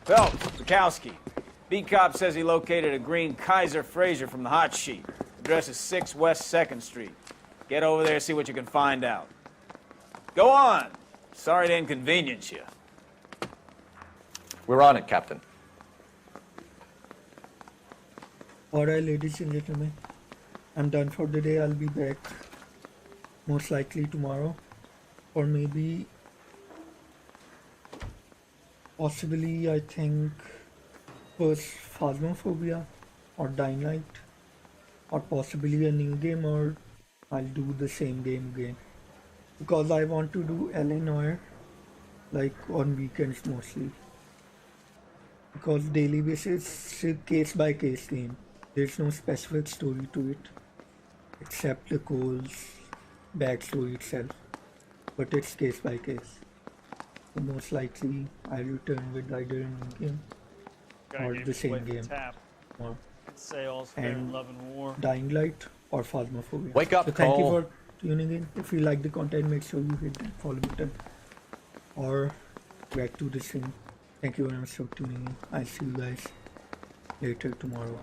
Phelps, Bukowski. Beat cop says he located a green Kaiser Fraser from the hot sheet. Address is 6 West 2nd Street. Get over there, see what you can find out. Go on. Sorry to inconvenience you. We're on it, Captain. Alright, ladies and gentlemen. I'm done for the day. I'll be back most likely tomorrow. Or maybe... possibly, I think, first Phasmophobia or Dying Light, or possibly a new game, or I'll do the same game again. Because I want to do LA Noire, like on weekends mostly. Because daily basis, it's a case by case game. There's no specific story to it, except the Cole's backstory itself. But it's case by case. So most likely I'll return with either a new game or the same game. Or and Dying Light or Phasmophobia. Wake up, so thank you Cole. for tuning in. If you like the content, make sure you hit that follow button or back to the stream. Thank you very much for tuning in. I'll see you guys later tomorrow.